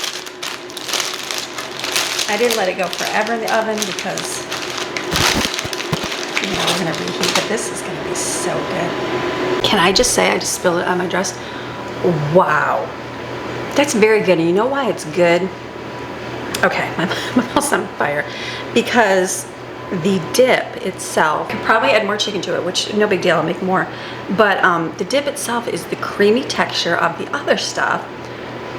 I didn't let it go forever in the oven because, you know, we're gonna reheat, but this is gonna be so good. Can I just say, I just spilled it on my dress. Wow, that's very good. And you know why it's good? Okay, my mouth's on fire because the dip itself, could probably add more chicken to it, which no big deal, I'll make more. But the dip itself is the creamy texture of the other stuff.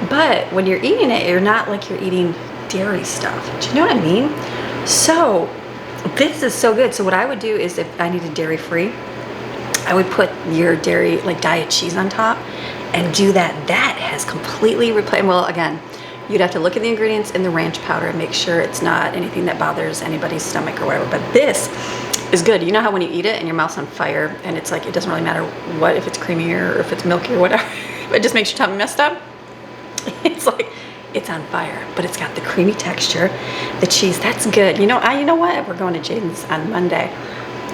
But when you're eating it, you're not like you're eating dairy stuff. Do you know what I mean? So this is so good. So what I would do is, if I needed dairy free, I would put your dairy, like diet cheese on top and do that. That has completely replaced, well, again, you'd have to look at the ingredients in the ranch powder and make sure it's not anything that bothers anybody's stomach or whatever. But this is good. You know how when you eat it and your mouth's on fire and it's like, it doesn't really matter what, if it's creamy or if it's milky or whatever, it just makes your tummy messed up. It's like, it's on fire, but it's got the creamy texture, the cheese, that's good. You know what? We're going to Jaden's on Monday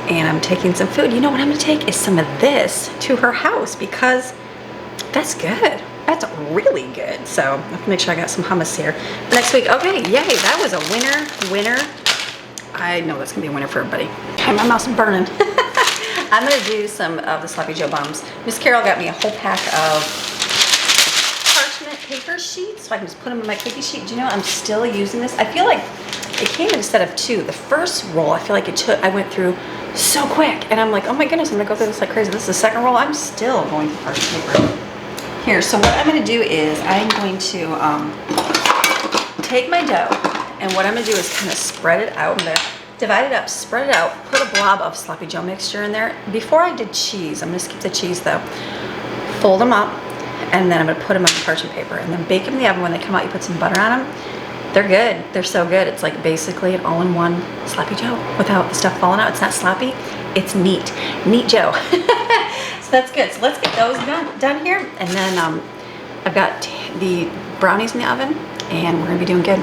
and I'm taking some food. You know what I'm gonna take is some of this to her house because that's good. That's really good. So I have to make sure I got some hummus here next week. Okay, yay, that was a winner. I know that's gonna be a winner for everybody. Okay, my mouth's burning. I'm gonna do some of the Sloppy Joe bombs. Miss Carol got me a whole pack of paper sheets so I can just put them in my cookie sheet. Do you know I'm still using this? I feel like it came in a set of 2. The first roll, I feel like I went through so quick and I'm like, oh my goodness, I'm gonna go through this like crazy. This is the second roll. I'm still going through parchment paper. Here, so what I'm gonna do is I'm going to take my dough, and what I'm gonna do is kind of spread it out. I'm gonna divide it up, spread it out, put a blob of Sloppy Joe mixture in there. Before I did cheese, I'm gonna skip the cheese though, fold them up, and then I'm gonna put them on the parchment paper and then bake them in the oven. When they come out, you put some butter on them. They're good. They're so good. It's like basically an all-in-one Sloppy Joe without the stuff falling out. It's not sloppy. It's neat. Neat Joe. So that's good. So let's get those done here. And then I've got the brownies in the oven and we're gonna be doing good.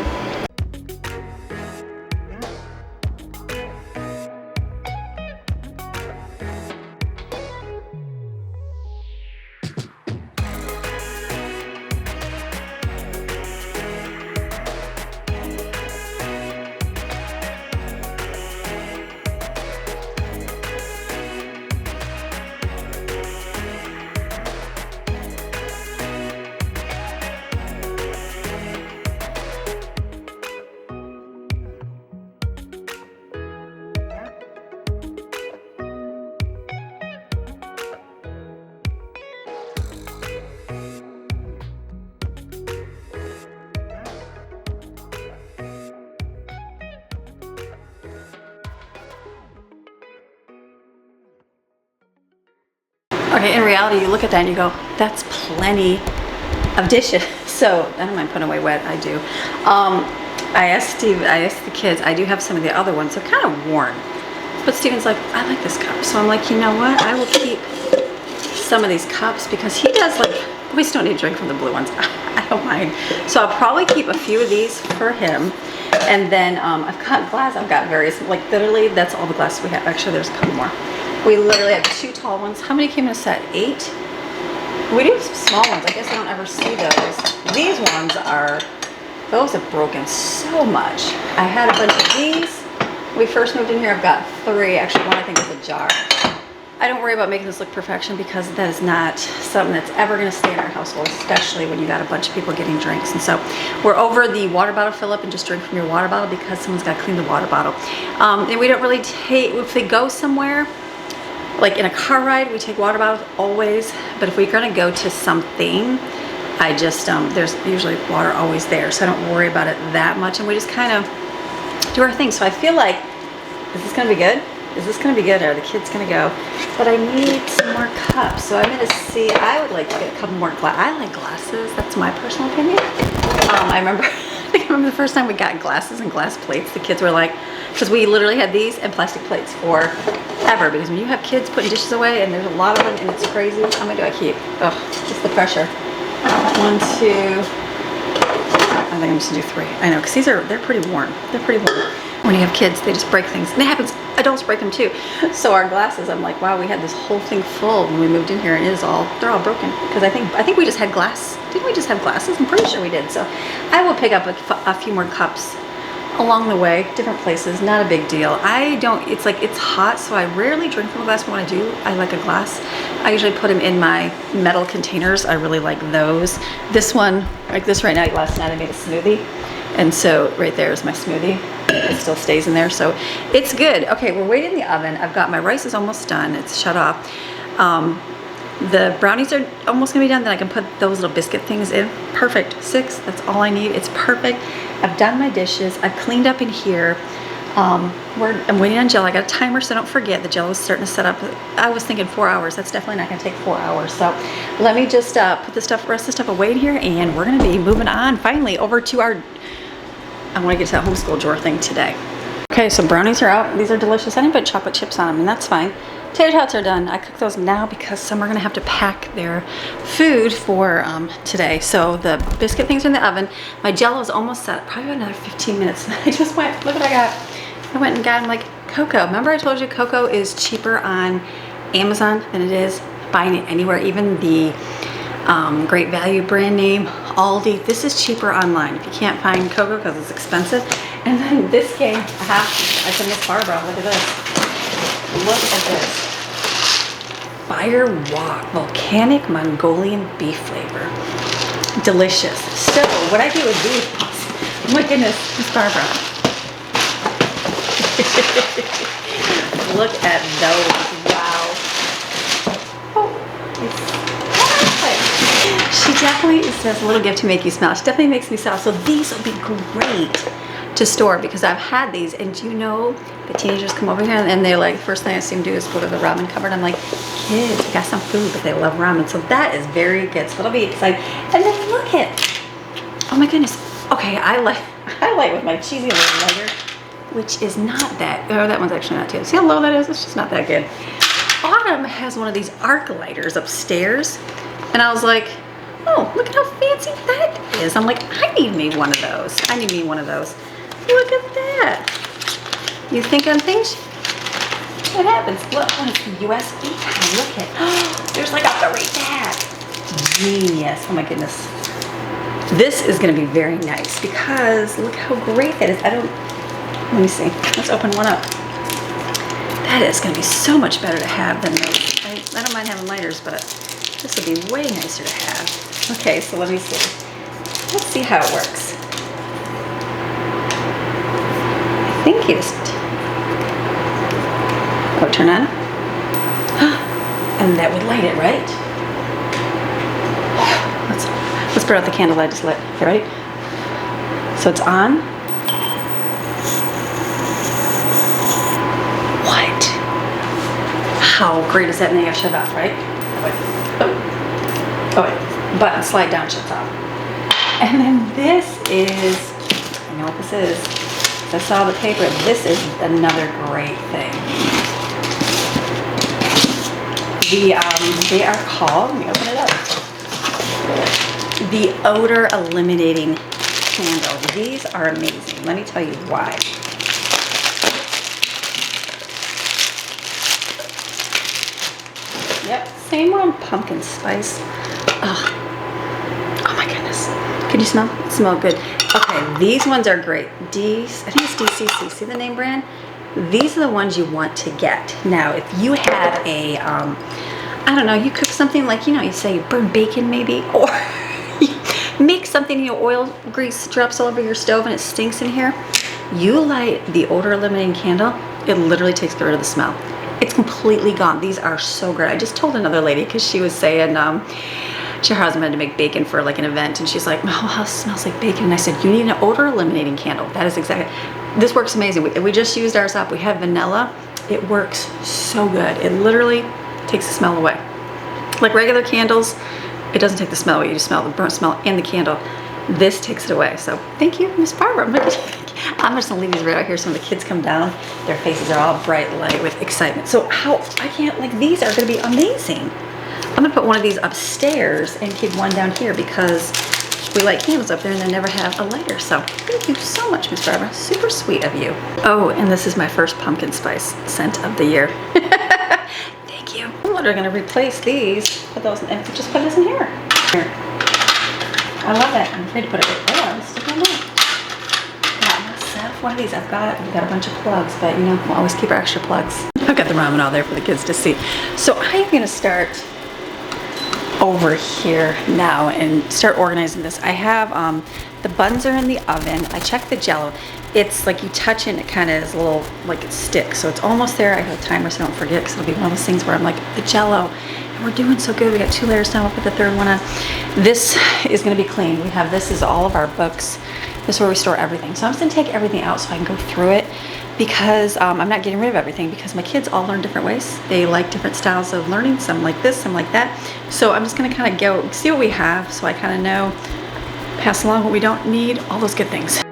Okay, in reality, you look at that and you go, that's plenty of dishes. So I don't mind putting away wet, I do. I asked the kids, I do have some of the other ones, they're kind of worn. But Steven's like, I like this cup. So I'm like, you know what? I will keep some of these cups because he does like, we still need to drink from the blue ones. I don't mind. So I'll probably keep a few of these for him. And then I've got glass, I've got various, like literally that's all the glasses we have. Actually, there's a couple more. We literally have 2 tall ones. How many came in a set? 8? We do have some small ones. I guess I don't ever see those. These ones are, those have broken so much. I had a bunch of these. When we first moved in here, I've got 3. Actually, one I think is a jar. I don't worry about making this look perfection because that is not something that's ever going to stay in our household, especially when you got a bunch of people getting drinks. And so we're over the water bottle fill up and just drink from your water bottle because someone's got to clean the water bottle. And we don't really take, if we go somewhere, like in a car ride, we take water bottles always. But if we're going to go to something, I just, there's usually water always there. So I don't worry about it that much. And we just kind of do our thing. So I feel like, is this going to be good? Is this going to be good? Are the kids going to go? But I need some more cups. So I'm going to see, I would like to get a couple more glass. I like glasses. That's my personal opinion. I remember, I remember the first time we got glasses and glass plates. The kids were like, because we literally had these and plastic plates forever. Because when you have kids putting dishes away and there's a lot of them and it's crazy, how many do I keep? Oh, just the pressure. 1, 2, I think I'm just gonna do 3. I know, because they're pretty worn. They're pretty worn. When you have kids, they just break things. And it happens, adults break them too. So our glasses, I'm like, wow, we had this whole thing full when we moved in here and they're all broken. Because I think we just had glass. Didn't we just have glasses? I'm pretty sure we did. So I will pick up a few more cups along the way, different places, not a big deal. It's like, it's hot, so I rarely drink from a glass, but when I do, I like a glass. I usually put them in my metal containers. I really like those. This one, like this right now, last night I made a smoothie. And so right there is my smoothie. It still stays in there, so it's good. Okay, we're waiting in the oven. I've got my rice is almost done. It's shut off. The brownies are almost gonna be done. Then I can put those little biscuit things in. Perfect. 6, that's all I need. It's perfect. I've done my dishes. I've cleaned up in here. I'm waiting on Jell-O. I got a timer, so don't forget the Jell-O is starting to set up. I was thinking 4 hours. That's definitely not gonna take 4 hours. So let me just put rest of the stuff away in here, and we're gonna be moving on finally over to our, I wanna get to that homeschool drawer thing today. Okay, so brownies are out. These are delicious. I didn't put chocolate chips on them, and that's fine. Tater tots are done. I cook those now because some are gonna have to pack their food for today. So the biscuit things are in the oven. My Jell-O is almost set, probably about another 15 minutes. I just went, look what I got. I went and got like cocoa. Remember I told you cocoa is cheaper on Amazon than it is buying it anywhere, even the Great Value brand name, Aldi. This is cheaper online if you can't find cocoa because it's expensive. And then this came, I said, Miss Barbara, look at this. Look at this. Fire Wok Volcanic Mongolian Beef Flavor. Delicious. So what I do with these, oh my goodness, Miss Barbara. Look at those. Wow. She definitely says a little gift to make you smile. She definitely makes me smile. So these will be great to store because I've had these, and you know, the teenagers come over here and they're like, first thing I see them do is go to the ramen cupboard. I'm like, kids, we got some food, but they love ramen. So that is very good. So it'll be exciting. And then look at, oh my goodness. Okay, I like with my cheesy little lighter, which is not that, oh, that one's actually not too. See how low that is? It's just not that good. Autumn has one of these arc lighters upstairs, and I was like, oh, look at how fancy that is. I'm like, I need me one of those. I need me one of those. Look at that. You think on things? What happens? Look, oh, it's the USB kind. Look at, there's like a 3 pack. Genius. Oh my goodness. This is gonna be very nice because look how great that is. Let me see. Let's open one up. That is gonna be so much better to have than those. I don't mind having lighters, but this would be way nicer to have. Okay, so let me see. Let's see how it works. I think you just, oh, turn on. And that would light it, right? Let's put out the candle I just lit. Okay, ready? So it's on. What? How great is that? And then you gotta shut it off, right? Oh wait, button slide down shuts off. And then this is, I know what this is. I saw the paper. This is another great thing. They are called, let me open it up. The odor eliminating candles. These are amazing. Let me tell you why. Yep, same one, pumpkin spice. Oh my goodness. Can you smell? It smells good. Okay, these ones are great. These, I think it's DCC. See the name brand? These are the ones you want to get. Now, if you have a, I don't know, you cook something like, you know, you say you burn bacon maybe, or you make something, you know, oil, grease drops all over your stove and it stinks in here. You light the odor eliminating candle, it literally takes rid of the smell. It's completely gone. These are so good. I just told another lady because she was saying, her husband had to make bacon for like an event, and she's like, "Oh, house smells like bacon." And I said, "You need an odor eliminating candle." That is exactly. This works amazing. We just used ours up. We have vanilla. It works so good. It literally takes the smell away. Like regular candles, it doesn't take the smell away. You just smell the burnt smell and the candle. This takes it away. So thank you, Miss Barbara. I'm just gonna leave these right out here so when the kids come down, their faces are all bright light with excitement. So I can't, like, these are gonna be amazing. I'm gonna put one of these upstairs and keep one down here because we light candles up there and I never have a lighter. So thank you so much, Miss Barbara. Super sweet of you. Oh, and this is my first pumpkin spice scent of the year. Thank you. I'm literally gonna replace these, put those, and just put this in here. I love that. I'm afraid to put it right there. I'm sticking it in. Got myself one of these. We've got a bunch of plugs, but you know, we'll always keep our extra plugs. I've got the ramen all there for the kids to see. So I'm gonna start over here now and start organizing this. I have the buns are in the oven. I checked the Jell-O. It's like you touch it and it kind of is a little, like it sticks. So it's almost there. I have a timer so I don't forget, because it'll be one of those things where I'm like, the Jell-O, and we're doing so good. We got 2 layers now. We'll put the 3rd one on. This is gonna be clean. We have, this is all of our books. This is where we store everything. So I'm just gonna take everything out so I can go through it, because I'm not getting rid of everything, because my kids all learn different ways. They like different styles of learning, some like this, some like that. So I'm just gonna kind of go see what we have so I kind of know, pass along what we don't need, all those good things.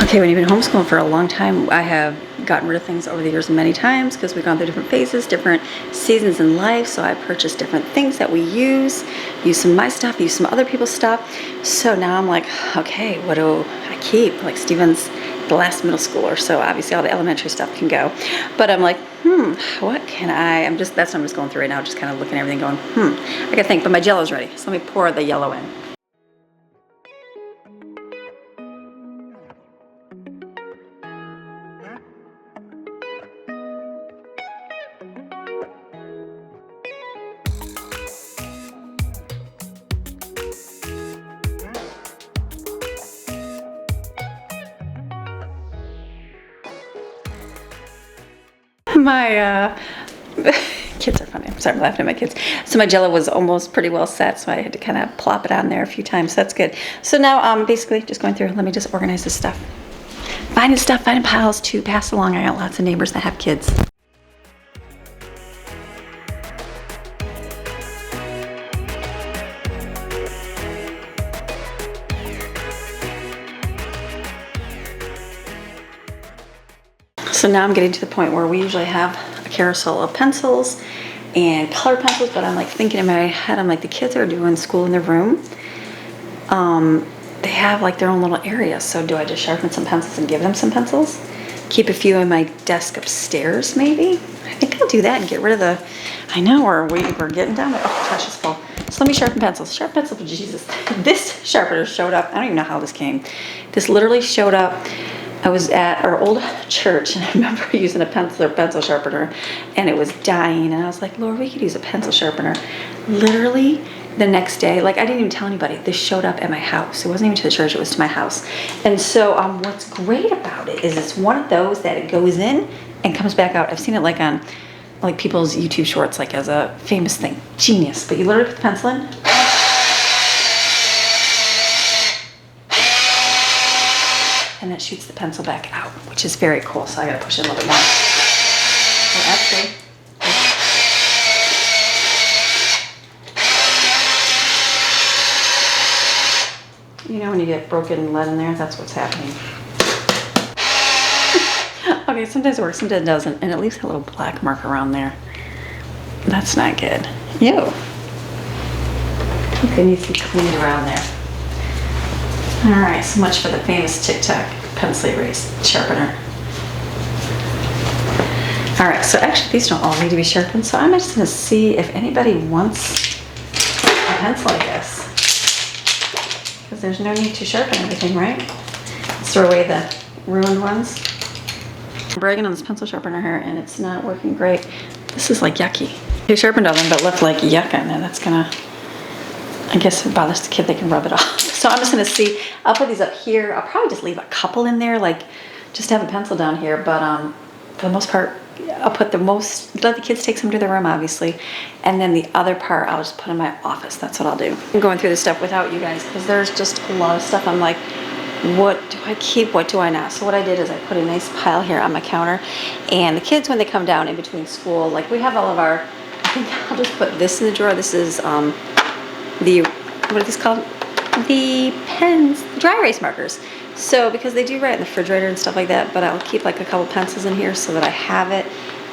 Okay, when you've been homeschooling for a long time, I have gotten rid of things over the years many times because we've gone through different phases, different seasons in life. So I purchased different things that we use some of my stuff, use some other people's stuff. So now I'm like, okay, what do I keep? Like Steven's the last middle schooler, so obviously all the elementary stuff can go. But I'm like, what can that's what I'm just going through right now, just kind of looking at everything going, I gotta think, but my Jell-O's ready. So let me pour the yellow in. My kids are funny. I'm sorry, I'm laughing at my kids. So my Jell-O was almost pretty well set, so I had to kind of plop it on there a few times. So that's good. So now basically just going through, let me just organize this stuff. Finding piles to pass along. I got lots of neighbors that have kids. So now I'm getting to the point where we usually have a carousel of pencils and color pencils, but I'm like thinking in my head, I'm like, the kids are doing school in their room. They have like their own little area. So do I just sharpen some pencils and give them some pencils? keep a few on my desk upstairs, maybe. I think I'll do that and get rid of the, I know, we're getting down there. Oh, gosh, it's full. So let me sharpen pencils. Sharp pencil for Jesus. This sharpener showed up. I don't even know how this came. This literally showed up. I was at our old church, and I remember using a pencil sharpener, and it was dying. And I was like, Lord, we could use a pencil sharpener. Literally, the next day, like I didn't even tell anybody, this showed up at my house. It wasn't even to the church, it was to my house. And so what's great about it is it's one of those that it goes in and comes back out. I've seen it like on like people's YouTube shorts, like as a famous thing. Genius. But you literally put the pencil in. And it shoots the pencil back out, which is very cool. So I gotta push it a little bit more. Oh, that's good. You know when you get broken lead in there, that's what's happening. Okay, sometimes it works, sometimes it doesn't, and it leaves a little black mark around there. That's not good. Ew. Okay, needs to be cleaned around there. All right, so much for the famous TikTok pencil erase sharpener. All right, so actually these don't all need to be sharpened, so I'm just gonna see if anybody wants a pencil like this. Because there's no need to sharpen everything, right? Let's throw away the ruined ones. I'm bragging on this pencil sharpener here, and it's not working great. This is like yucky. They sharpened all them, but left like yuck on there. That's gonna, I guess if it bothers the kid, they can rub it off. So I'm just gonna see, I'll put these up here. I'll probably just leave a couple in there, like just have a pencil down here. But for the most part, I'll put let the kids take some to their room, obviously. And then the other part, I'll just put in my office. That's what I'll do. I'm going through this stuff without you guys because there's just a lot of stuff. I'm like, what do I keep? What do I not? So what I did is I put a nice pile here on my counter. And the kids, when they come down in between school, like we have all of our, I think I'll just put this in the drawer. This is what are these called? The pens, dry erase markers. So because they do write in the refrigerator and stuff like that, but I'll keep like a couple pencils in here so that I have it.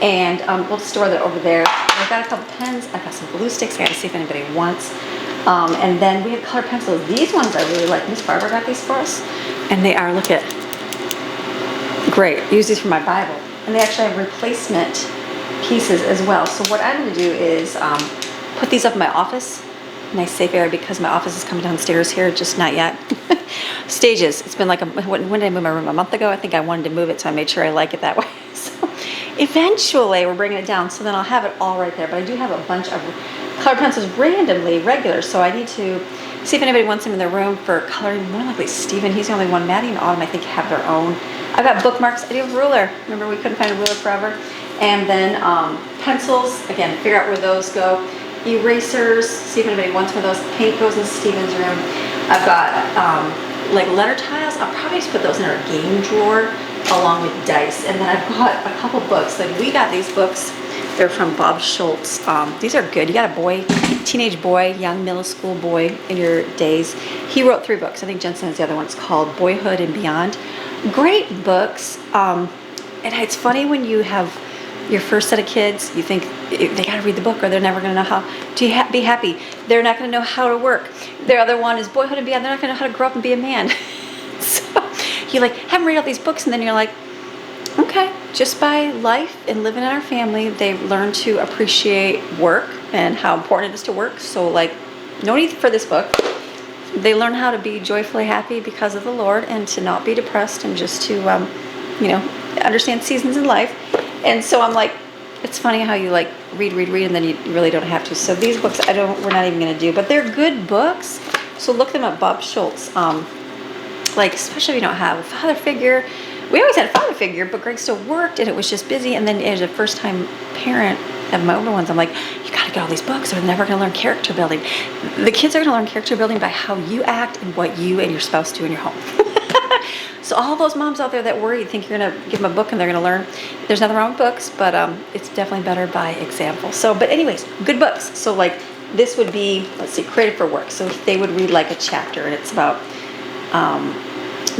And we'll store that over there. I've got a couple pens. I've got some glue sticks. I gotta see if anybody wants. And then we have colored pencils. These ones I really like. Miss Barbara got these for us. And they are, look at, great. Use these for my Bible. And they actually have replacement pieces as well. So what I'm gonna do is put these up in my office. Nice safe area because my office is coming downstairs here, just not yet. Stages. It's been like, when did I move my room? A month ago? I think I wanted to move it, so I made sure I like it that way. So eventually we're bringing it down, so then I'll have it all right there. But I do have a bunch of colored pencils randomly, regular, so I need to see if anybody wants them in their room for coloring. More likely Steven, he's the only one. Maddie and Autumn, I think, have their own. I've got bookmarks. I do have a ruler. Remember, we couldn't find a ruler forever. And then pencils, again, figure out where those go. Erasers, see if anybody wants one of those. Paint goes in Steven's room. I've got like letter tiles. I'll probably just put those in our game drawer along with dice. And then I've got a couple books. Like we got these books. They're from Bob Schultz. These are good. You got a boy, teenage boy, young middle school boy in your days. He wrote 3 books. I think Jensen has the other one. It's called Boyhood and Beyond. Great books. And it's funny when you have your first set of kids, you think they got to read the book or they're never going to know how to be happy. They're not going to know how to work. The other one is Boyhood and Beyond. They're not going to know how to grow up and be a man. So you like have them read all these books and then you're like, okay, just by life and living in our family, they learn to appreciate work and how important it is to work. So like, no need for this book. They learn how to be joyfully happy because of the Lord and to not be depressed and just to, understand seasons in life. And so I'm like, it's funny how you like read and then you really don't have to. So these books we're not even gonna do, but they're good books. So look them up, Bob Schultz. Like, especially if you don't have a father figure. We always had a father figure, but Greg still worked and it was just busy. And then as a first time parent of my older ones, I'm like, you gotta get all these books or they're never gonna learn character building. The kids are gonna learn character building by how you act and what you and your spouse do in your home. So all those moms out there that worry, think you're gonna give them a book and they're gonna learn. There's nothing wrong with books, but it's definitely better by example. So, but anyways, good books. So like this would be, let's see, Created for Work. So they would read like a chapter and it's about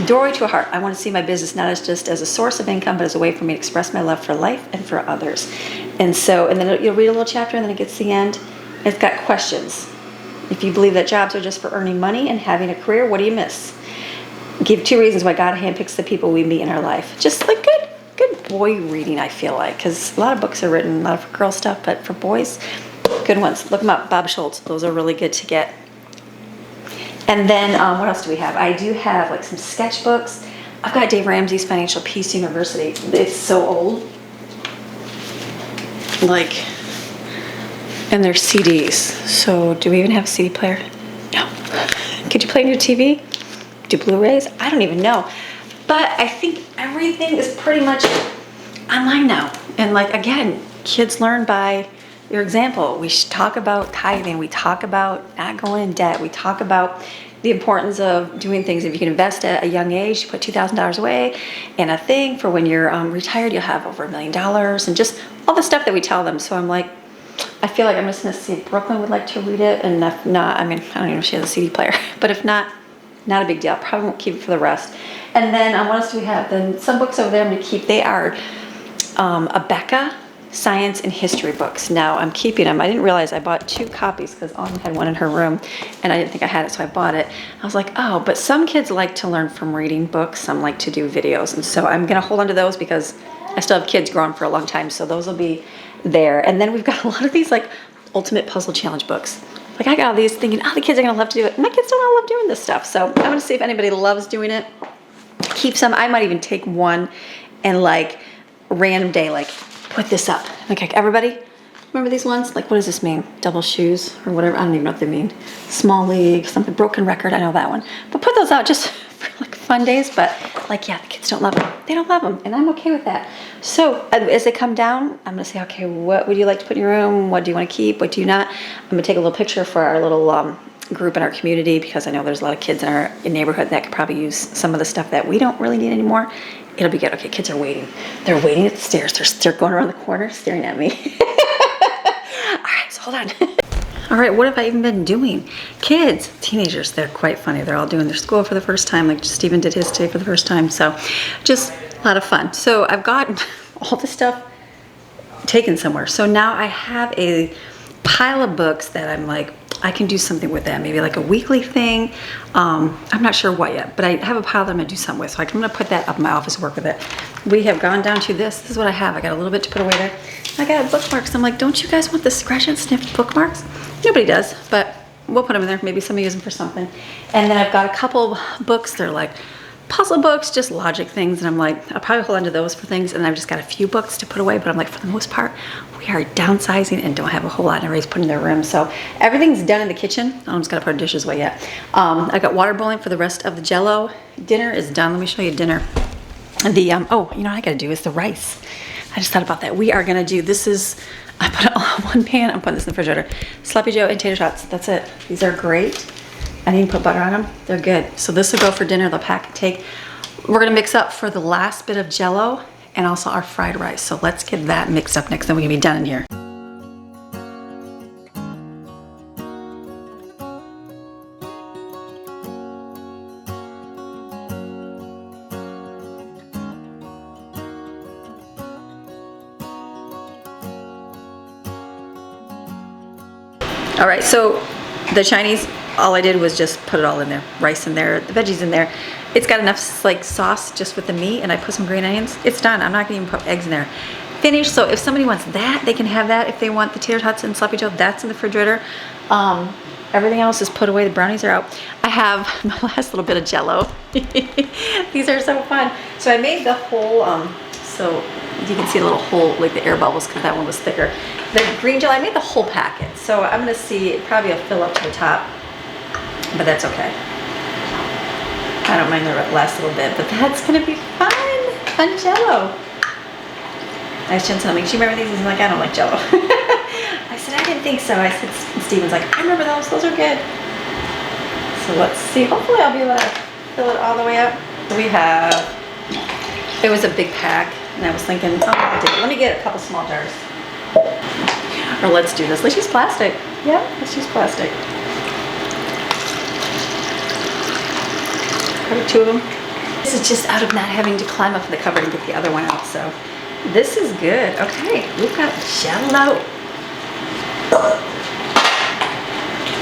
doorway to a heart. I want to see my business not as just as a source of income, but as a way for me to express my love for life and for others. And so, and then you'll read a little chapter and then it gets to the end. And it's got questions. If you believe that jobs are just for earning money and having a career, what do you miss? Give 2 reasons why God handpicks the people we meet in our life. Just like good boy reading, I feel like, because a lot of books are written, a lot of girl stuff, but for boys, good ones. Look them up, Bob Schultz. Those are really good to get. And then what else do we have? I do have like some sketchbooks. I've got Dave Ramsey's Financial Peace University. It's so old. Like, and they're CDs. So do we even have a CD player? No. Could you play on your TV? Do Blu-rays? I don't even know. But I think everything is pretty much online now. And like, again, kids learn by your example. We should talk about tithing. We talk about not going in debt. We talk about the importance of doing things. If you can invest at a young age, you put $2,000 away in a thing for when you're retired, you'll have over $1 million, and just all the stuff that we tell them. So I'm like, I feel like I'm just gonna see if Brooklyn would like to read it, and if not, I mean, I don't even know if she has a CD player, but if not, not a big deal. Probably won't keep it for the rest. And then what else do we have? Then some books over there I'm gonna keep. They are Abeka science and history books. Now I'm keeping them. I didn't realize I bought 2 copies because Autumn had one in her room and I didn't think I had it, so I bought it. I was like, oh, but some kids like to learn from reading books. Some like to do videos. And so I'm gonna hold on to those because I still have kids growing for a long time. So those will be there. And then we've got a lot of these like ultimate puzzle challenge books. Like I got all these thinking, oh, the kids are gonna love to do it. My kids don't all love doing this stuff. So I'm gonna see if anybody loves doing it. Keep some. I might even take one and like random day, like put this up. Okay, everybody, remember these ones? Like, what does this mean? Double shoes or whatever. I don't even know what they mean. Small league, something, broken record. I know that one. But put those out just for like fun days. But like, yeah, the kids don't love them. They don't love them. And I'm okay with that. So as they come down, I'm going to say, okay, what would you like to put in your room? What do you want to keep? What do you not? I'm going to take a little picture for our little group in our community, because I know there's a lot of kids in our neighborhood that could probably use some of the stuff that we don't really need anymore. It'll be good. Okay, kids are waiting. They're waiting at the stairs. They're going around the corner staring at me. All right, so hold on. All right, what have I even been doing? Kids, teenagers, they're quite funny. They're all doing their school for the first time. Like Stephen did his today for the first time. So just a lot of fun. So I've gotten all the stuff taken somewhere. So now I have a pile of books that I'm like, I can do something with that, maybe like a weekly thing. I'm not sure what yet, but I have a pile that I'm gonna do something with. So I'm gonna put that up in my office and work with it. We have gone down to this. This is what I have. I got a little bit to put away there. I got bookmarks. I'm like, don't you guys want the scratch and sniff bookmarks? Nobody does, but we'll put them in there. Maybe somebody use them for something. And then I've got a couple books. They're like puzzle books, just logic things. And I'm like, I'll probably hold on to those for things. And I've just got a few books to put away, but I'm like, for the most part, we are downsizing and don't have a whole lot everybody's putting in their room. So everything's done in the kitchen. I'm just gonna put our dishes away yet. I got water boiling for the rest of the Jell-O. Dinner is done. Let me show you dinner. The, oh, you know what I gotta do is the rice. I just thought about that. We are gonna do, this is, I put it all in one pan. I'm putting this in the refrigerator. Sloppy Joe and tater tots, that's it. These are great. I didn't put butter on them. They're good. So this will go for dinner. The pack and take. We're gonna mix up for the last bit of Jell-O and also our fried rice. So let's get that mixed up next, then we can be done in here. All right, so the Chinese, all I did was just put it all in there. Rice in there, the veggies in there. It's got enough like sauce just with the meat, and I put some green onions. It's done. I'm not gonna even put eggs in there. Finished. So if somebody wants that, they can have that. If they want the tater tots and sloppy Joe, that's in the refrigerator. Everything else is put away. The brownies are out. I have my last little bit of Jell-O. These are so fun. So I made the whole, so you can see a little hole, like the air bubbles, because that one was thicker. The green Jell-O, I made the whole packet. So I'm gonna see, it probably will fill up to the top, but that's okay. I don't mind the last little bit, but that's gonna be fun. Fun Jell-O. I was telling me, do you remember these? He's like, I don't like Jell-O. I said, I didn't think so. I said, Steven's like, I remember those are good. So let's see, hopefully I'll be able to fill it all the way up. We have, it was a big pack, and I was thinking, oh, let me get a couple small jars. Or let's do this. Let's use plastic. Yeah, let's use plastic. Probably 2 of them. This is just out of not having to climb up in the cupboard and get the other one out. So this is good. Okay, we've got Jell-O.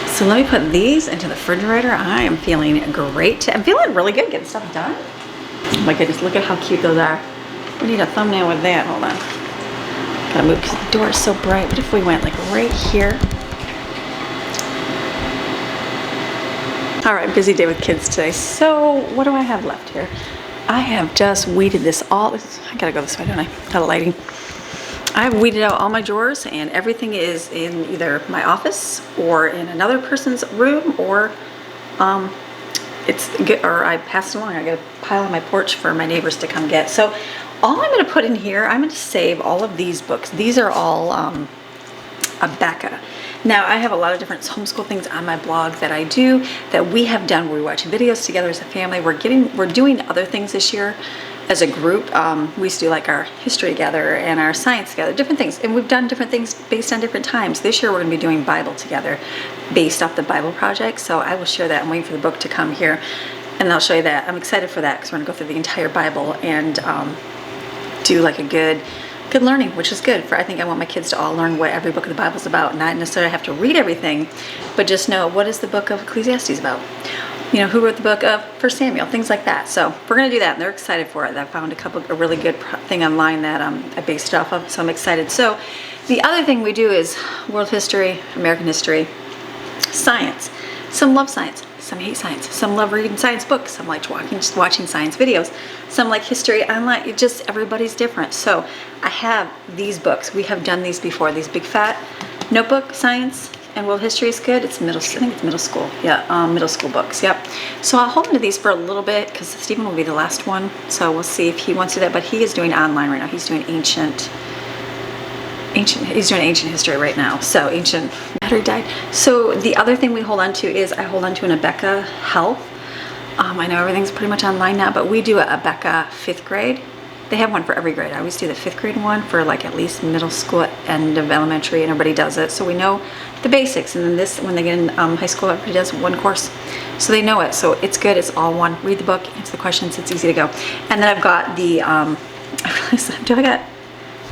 So let me put these into the refrigerator. I am feeling great. I'm feeling really good getting stuff done. Oh my goodness, look at how cute those are. We need a thumbnail with that. Hold on. Gotta move because the door is so bright. What if we went like right here? All right, busy day with kids today. So what do I have left here? I have just weeded this all. I gotta go this way, don't I? Out of lighting. I've weeded out all my drawers, and everything is in either my office or in another person's room, or it's good, or I passed it along. I got a pile on my porch for my neighbors to come get. So all I'm going to put in here, I'm going to save all of these books. These are all Abeka. Now, I have a lot of different homeschool things on my blog that I do, that we have done, where we watch videos together as a family. We're doing other things this year as a group. We used to do like our history together and our science together, different things. And we've done different things based on different times. This year we're going to be doing Bible together based off the Bible project. So I will share that. I'm waiting for the book to come here, and I'll show you that. I'm excited for that because we're going to go through the entire Bible and do like a good learning, which is good. I think I want my kids to all learn what every book of the Bible is about, not necessarily have to read everything, but just know, what is the book of Ecclesiastes about? You know, who wrote the book of 1 Samuel, things like that. So we're going to do that, and they're excited for it. I found a really good thing online that I based it off of, so I'm excited. So the other thing we do is world history, American history, science. Some love science, some hate science, some love reading science books, some like watching science videos, some like history online. Just everybody's different. So I have these books. We have done these before. These big fat notebook science and world history is good. It's middle. I think it's middle school. Yeah, middle school books. Yep. So I'll hold on to these for a little bit because Stephen will be the last one. So we'll see if he wants to do that. But he is doing online right now. He's doing ancient. He's doing ancient history right now. So ancient battery died. So the other thing we hold on to is I hold on to an Abeka Health. I know everything's pretty much online now, but we do a Abeka 5th grade. They have one for every grade. I always do the 5th grade one for like at least middle school, end of elementary, and everybody does it. So we know the basics. And then this, when they get in high school, everybody does one course. So they know it. So it's good. It's all one. Read the book, answer the questions. It's easy to go. And then I've got the, I got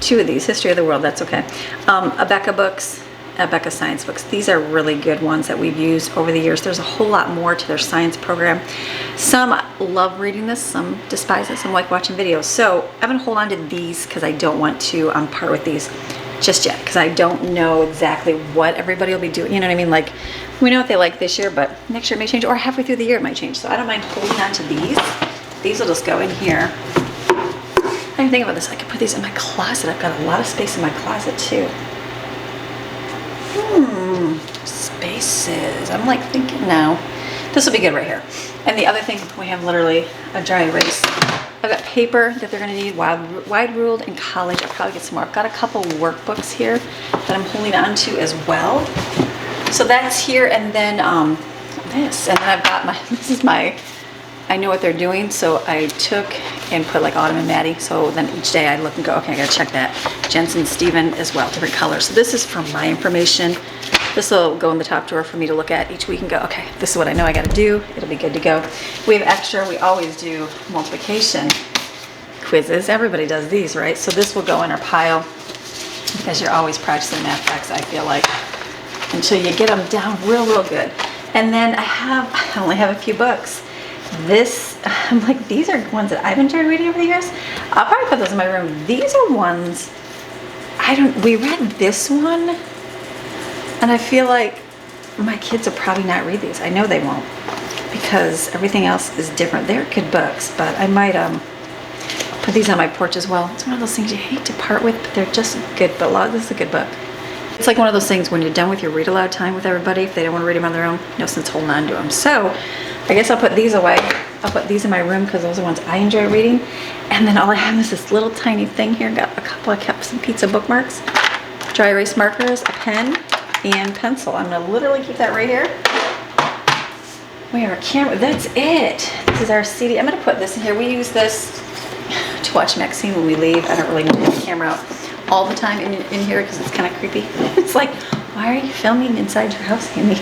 2 of these, History of the World, that's okay. Abeka books, Abeka science books. These are really good ones that we've used over the years. There's a whole lot more to their science program. Some love reading this, some despise it, some like watching videos. So I'm gonna hold on to these because I don't want to part with these just yet, because I don't know exactly what everybody will be doing. You know what I mean? Like, we know what they like this year, but next year it may change, or halfway through the year it might change. So I don't mind holding on to these. These will just go in here. I didn't think about this. I could put these in my closet. I've got a lot of space in my closet too. Spaces. I'm like thinking now. This will be good right here. And the other thing, we have literally a dry erase. I've got paper that they're going to need, wide ruled in college. I'll probably get some more. I've got a couple workbooks here that I'm holding on to as well. So that's here, and then this. And then I've got this is my, I know what they're doing, so I took and put like Autumn and Maddie. So then each day I look and go, okay, I gotta check that. Jensen, Steven as well, different colors. So this is for my information. This will go in the top drawer for me to look at each week and go, okay, this is what I know I gotta do. It'll be good to go. We have extra, we always do multiplication quizzes. Everybody does these, right? So this will go in our pile because you're always practicing math facts, I feel like, until you get them down real good. And then I only have a few books. This, I'm like, these are ones that I've enjoyed reading over the years. I'll probably put those in my room. These are ones, we read this one, and I feel like my kids will probably not read these. I know they won't, because everything else is different. They're good books, but I might put these on my porch as well. It's one of those things you hate to part with, but they're just good. But this is a good book. It's like one of those things when you're done with your read aloud time with everybody, if they don't want to read them on their own, no sense holding on to them. So I guess I'll put these away. I'll put these in my room because those are ones I enjoy reading. And then all I have is this little tiny thing here. Got a couple, I kept some pizza bookmarks, dry erase markers, a pen, and pencil. I'm gonna literally keep that right here. We have our camera, that's it. This is our CD. I'm gonna put this in here. We use this to watch Maxine when we leave. I don't really need the camera out all the time in here because it's kind of creepy. It's like, why are you filming inside your house, Amy?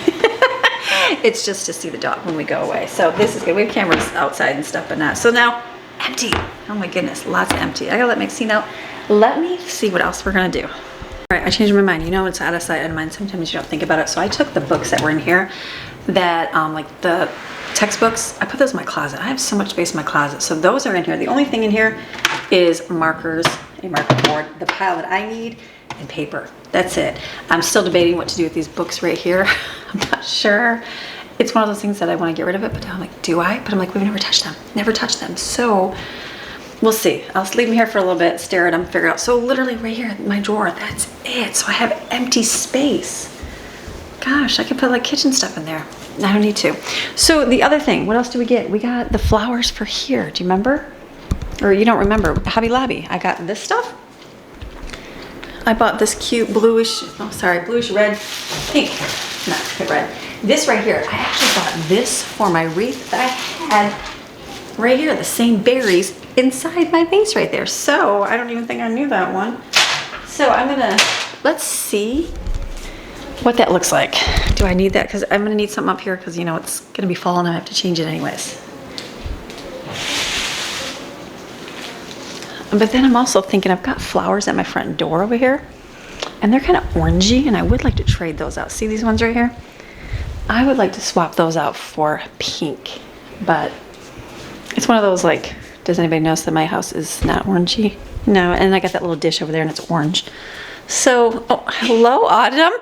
It's just to see the dog when we go away. So this is good. We have cameras outside and stuff, but not. So now, empty. Oh my goodness, lots of empty. I gotta let Maxine out. Let me see what else we're gonna do. All right, I changed my mind. You know, it's out of sight, out of mind. Sometimes you don't think about it. So I took the books that were in here that, like the textbooks, I put those in my closet. I have so much space in my closet. So those are in here. The only thing in here is markers, a marker board, the pile that I need, and paper. That's it. I'm still debating what to do with these books right here. I'm not sure. It's one of those things that I want to get rid of it, but I'm like, do I? But I'm like, we've never touched them. Never touched them. So we'll see. I'll leave them here for a little bit, stare at them, figure out. So literally right here in my drawer, that's it. So I have empty space. Gosh, I could put like kitchen stuff in there. I don't need to. So the other thing, what else do we get? We got the flowers for here. Do you remember? Or you don't remember? Hobby Lobby. I got this stuff. I bought this cute bluish, bluish red, pink, not red. This right here, I actually bought this for my wreath that I had right here, the same berries inside my vase right there. So I don't even think I knew that one. So let's see what that looks like. Do I need that? Because I'm gonna need something up here because you know it's gonna be fall and I have to change it anyways. But then I'm also thinking I've got flowers at my front door over here and they're kind of orangey and I would like to trade those out. See these ones right here? I would like to swap those out for pink, but it's one of those like, does anybody notice that my house is not orangey? No, and I got that little dish over there and it's orange. So, oh, hello, Autumn.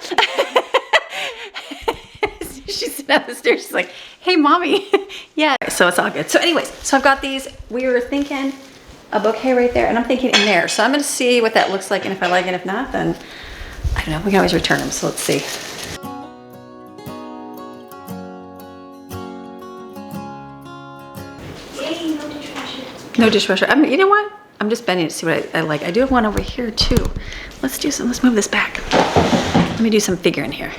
She's sitting on the stairs. She's like, hey, mommy. Yeah, so it's all good. So anyways, so I've got these. We were thinking a bouquet right there, and I'm thinking in there. So I'm going to see what that looks like, and if I like it, if not, then I don't know. We can always return them, so let's see. Yay, no dishwasher. No dishwasher. I mean, you know what? I'm just bending to see what I like. I do have one over here too. Let's do some, let's move this back. Let me do some figuring here.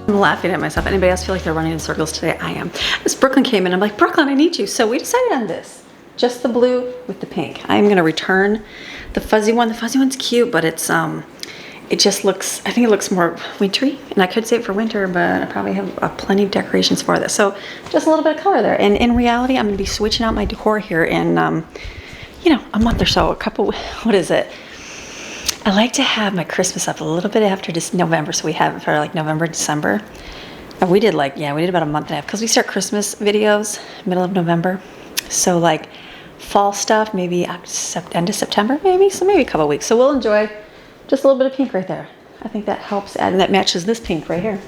I'm laughing at myself. Anybody else feel like they're running in circles today? I am. As Brooklyn came in, I'm like, Brooklyn, I need you. So we decided on this. Just the blue with the pink. I'm gonna return the fuzzy one. The fuzzy one's cute, but it's it just looks, I think it looks more wintry. And I could save it for winter, but I probably have plenty of decorations for this. So just a little bit of color there. And in reality, I'm gonna be switching out my decor here in, you know, a month or so, a couple, what is it? I like to have my Christmas up a little bit after just November, so we have it for like November, December. And we did like, yeah, we did about a month and a half because we start Christmas videos middle of November. So like fall stuff, maybe end of September, maybe. So maybe a couple weeks. So we'll enjoy just a little bit of pink right there. I think that helps add, and that matches this pink right here.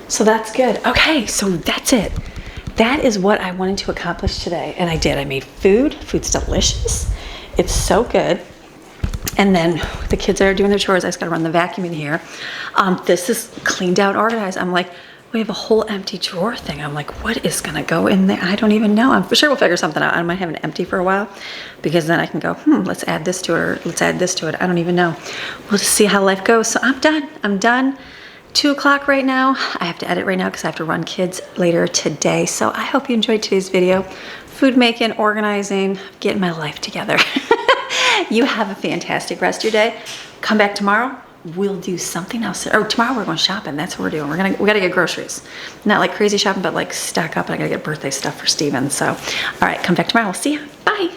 So that's good. Okay, so that's it. That is what I wanted to accomplish today, and I did. I made food. Food's delicious. It's so good. And then the kids are doing their chores. I just gotta run the vacuum in here. This is cleaned out, organized. I'm like, we have a whole empty drawer thing. I'm like, what is gonna go in there? I don't even know. I'm sure we'll figure something out. I might have it empty for a while because then I can go, let's add this to it, or let's add this to it. I don't even know. We'll just see how life goes. So I'm done. I'm done. 2 o'clock right now. I have to edit right now because I have to run kids later today. So I hope you enjoyed today's video. Food making, organizing, getting my life together. You have a fantastic rest of your day. Come back tomorrow. We'll do something else. Or tomorrow we're going shopping. That's what we're doing. We gotta get groceries. Not like crazy shopping, but like stock up. And I gotta get birthday stuff for Steven. So, all right, come back tomorrow. We'll see you. Bye.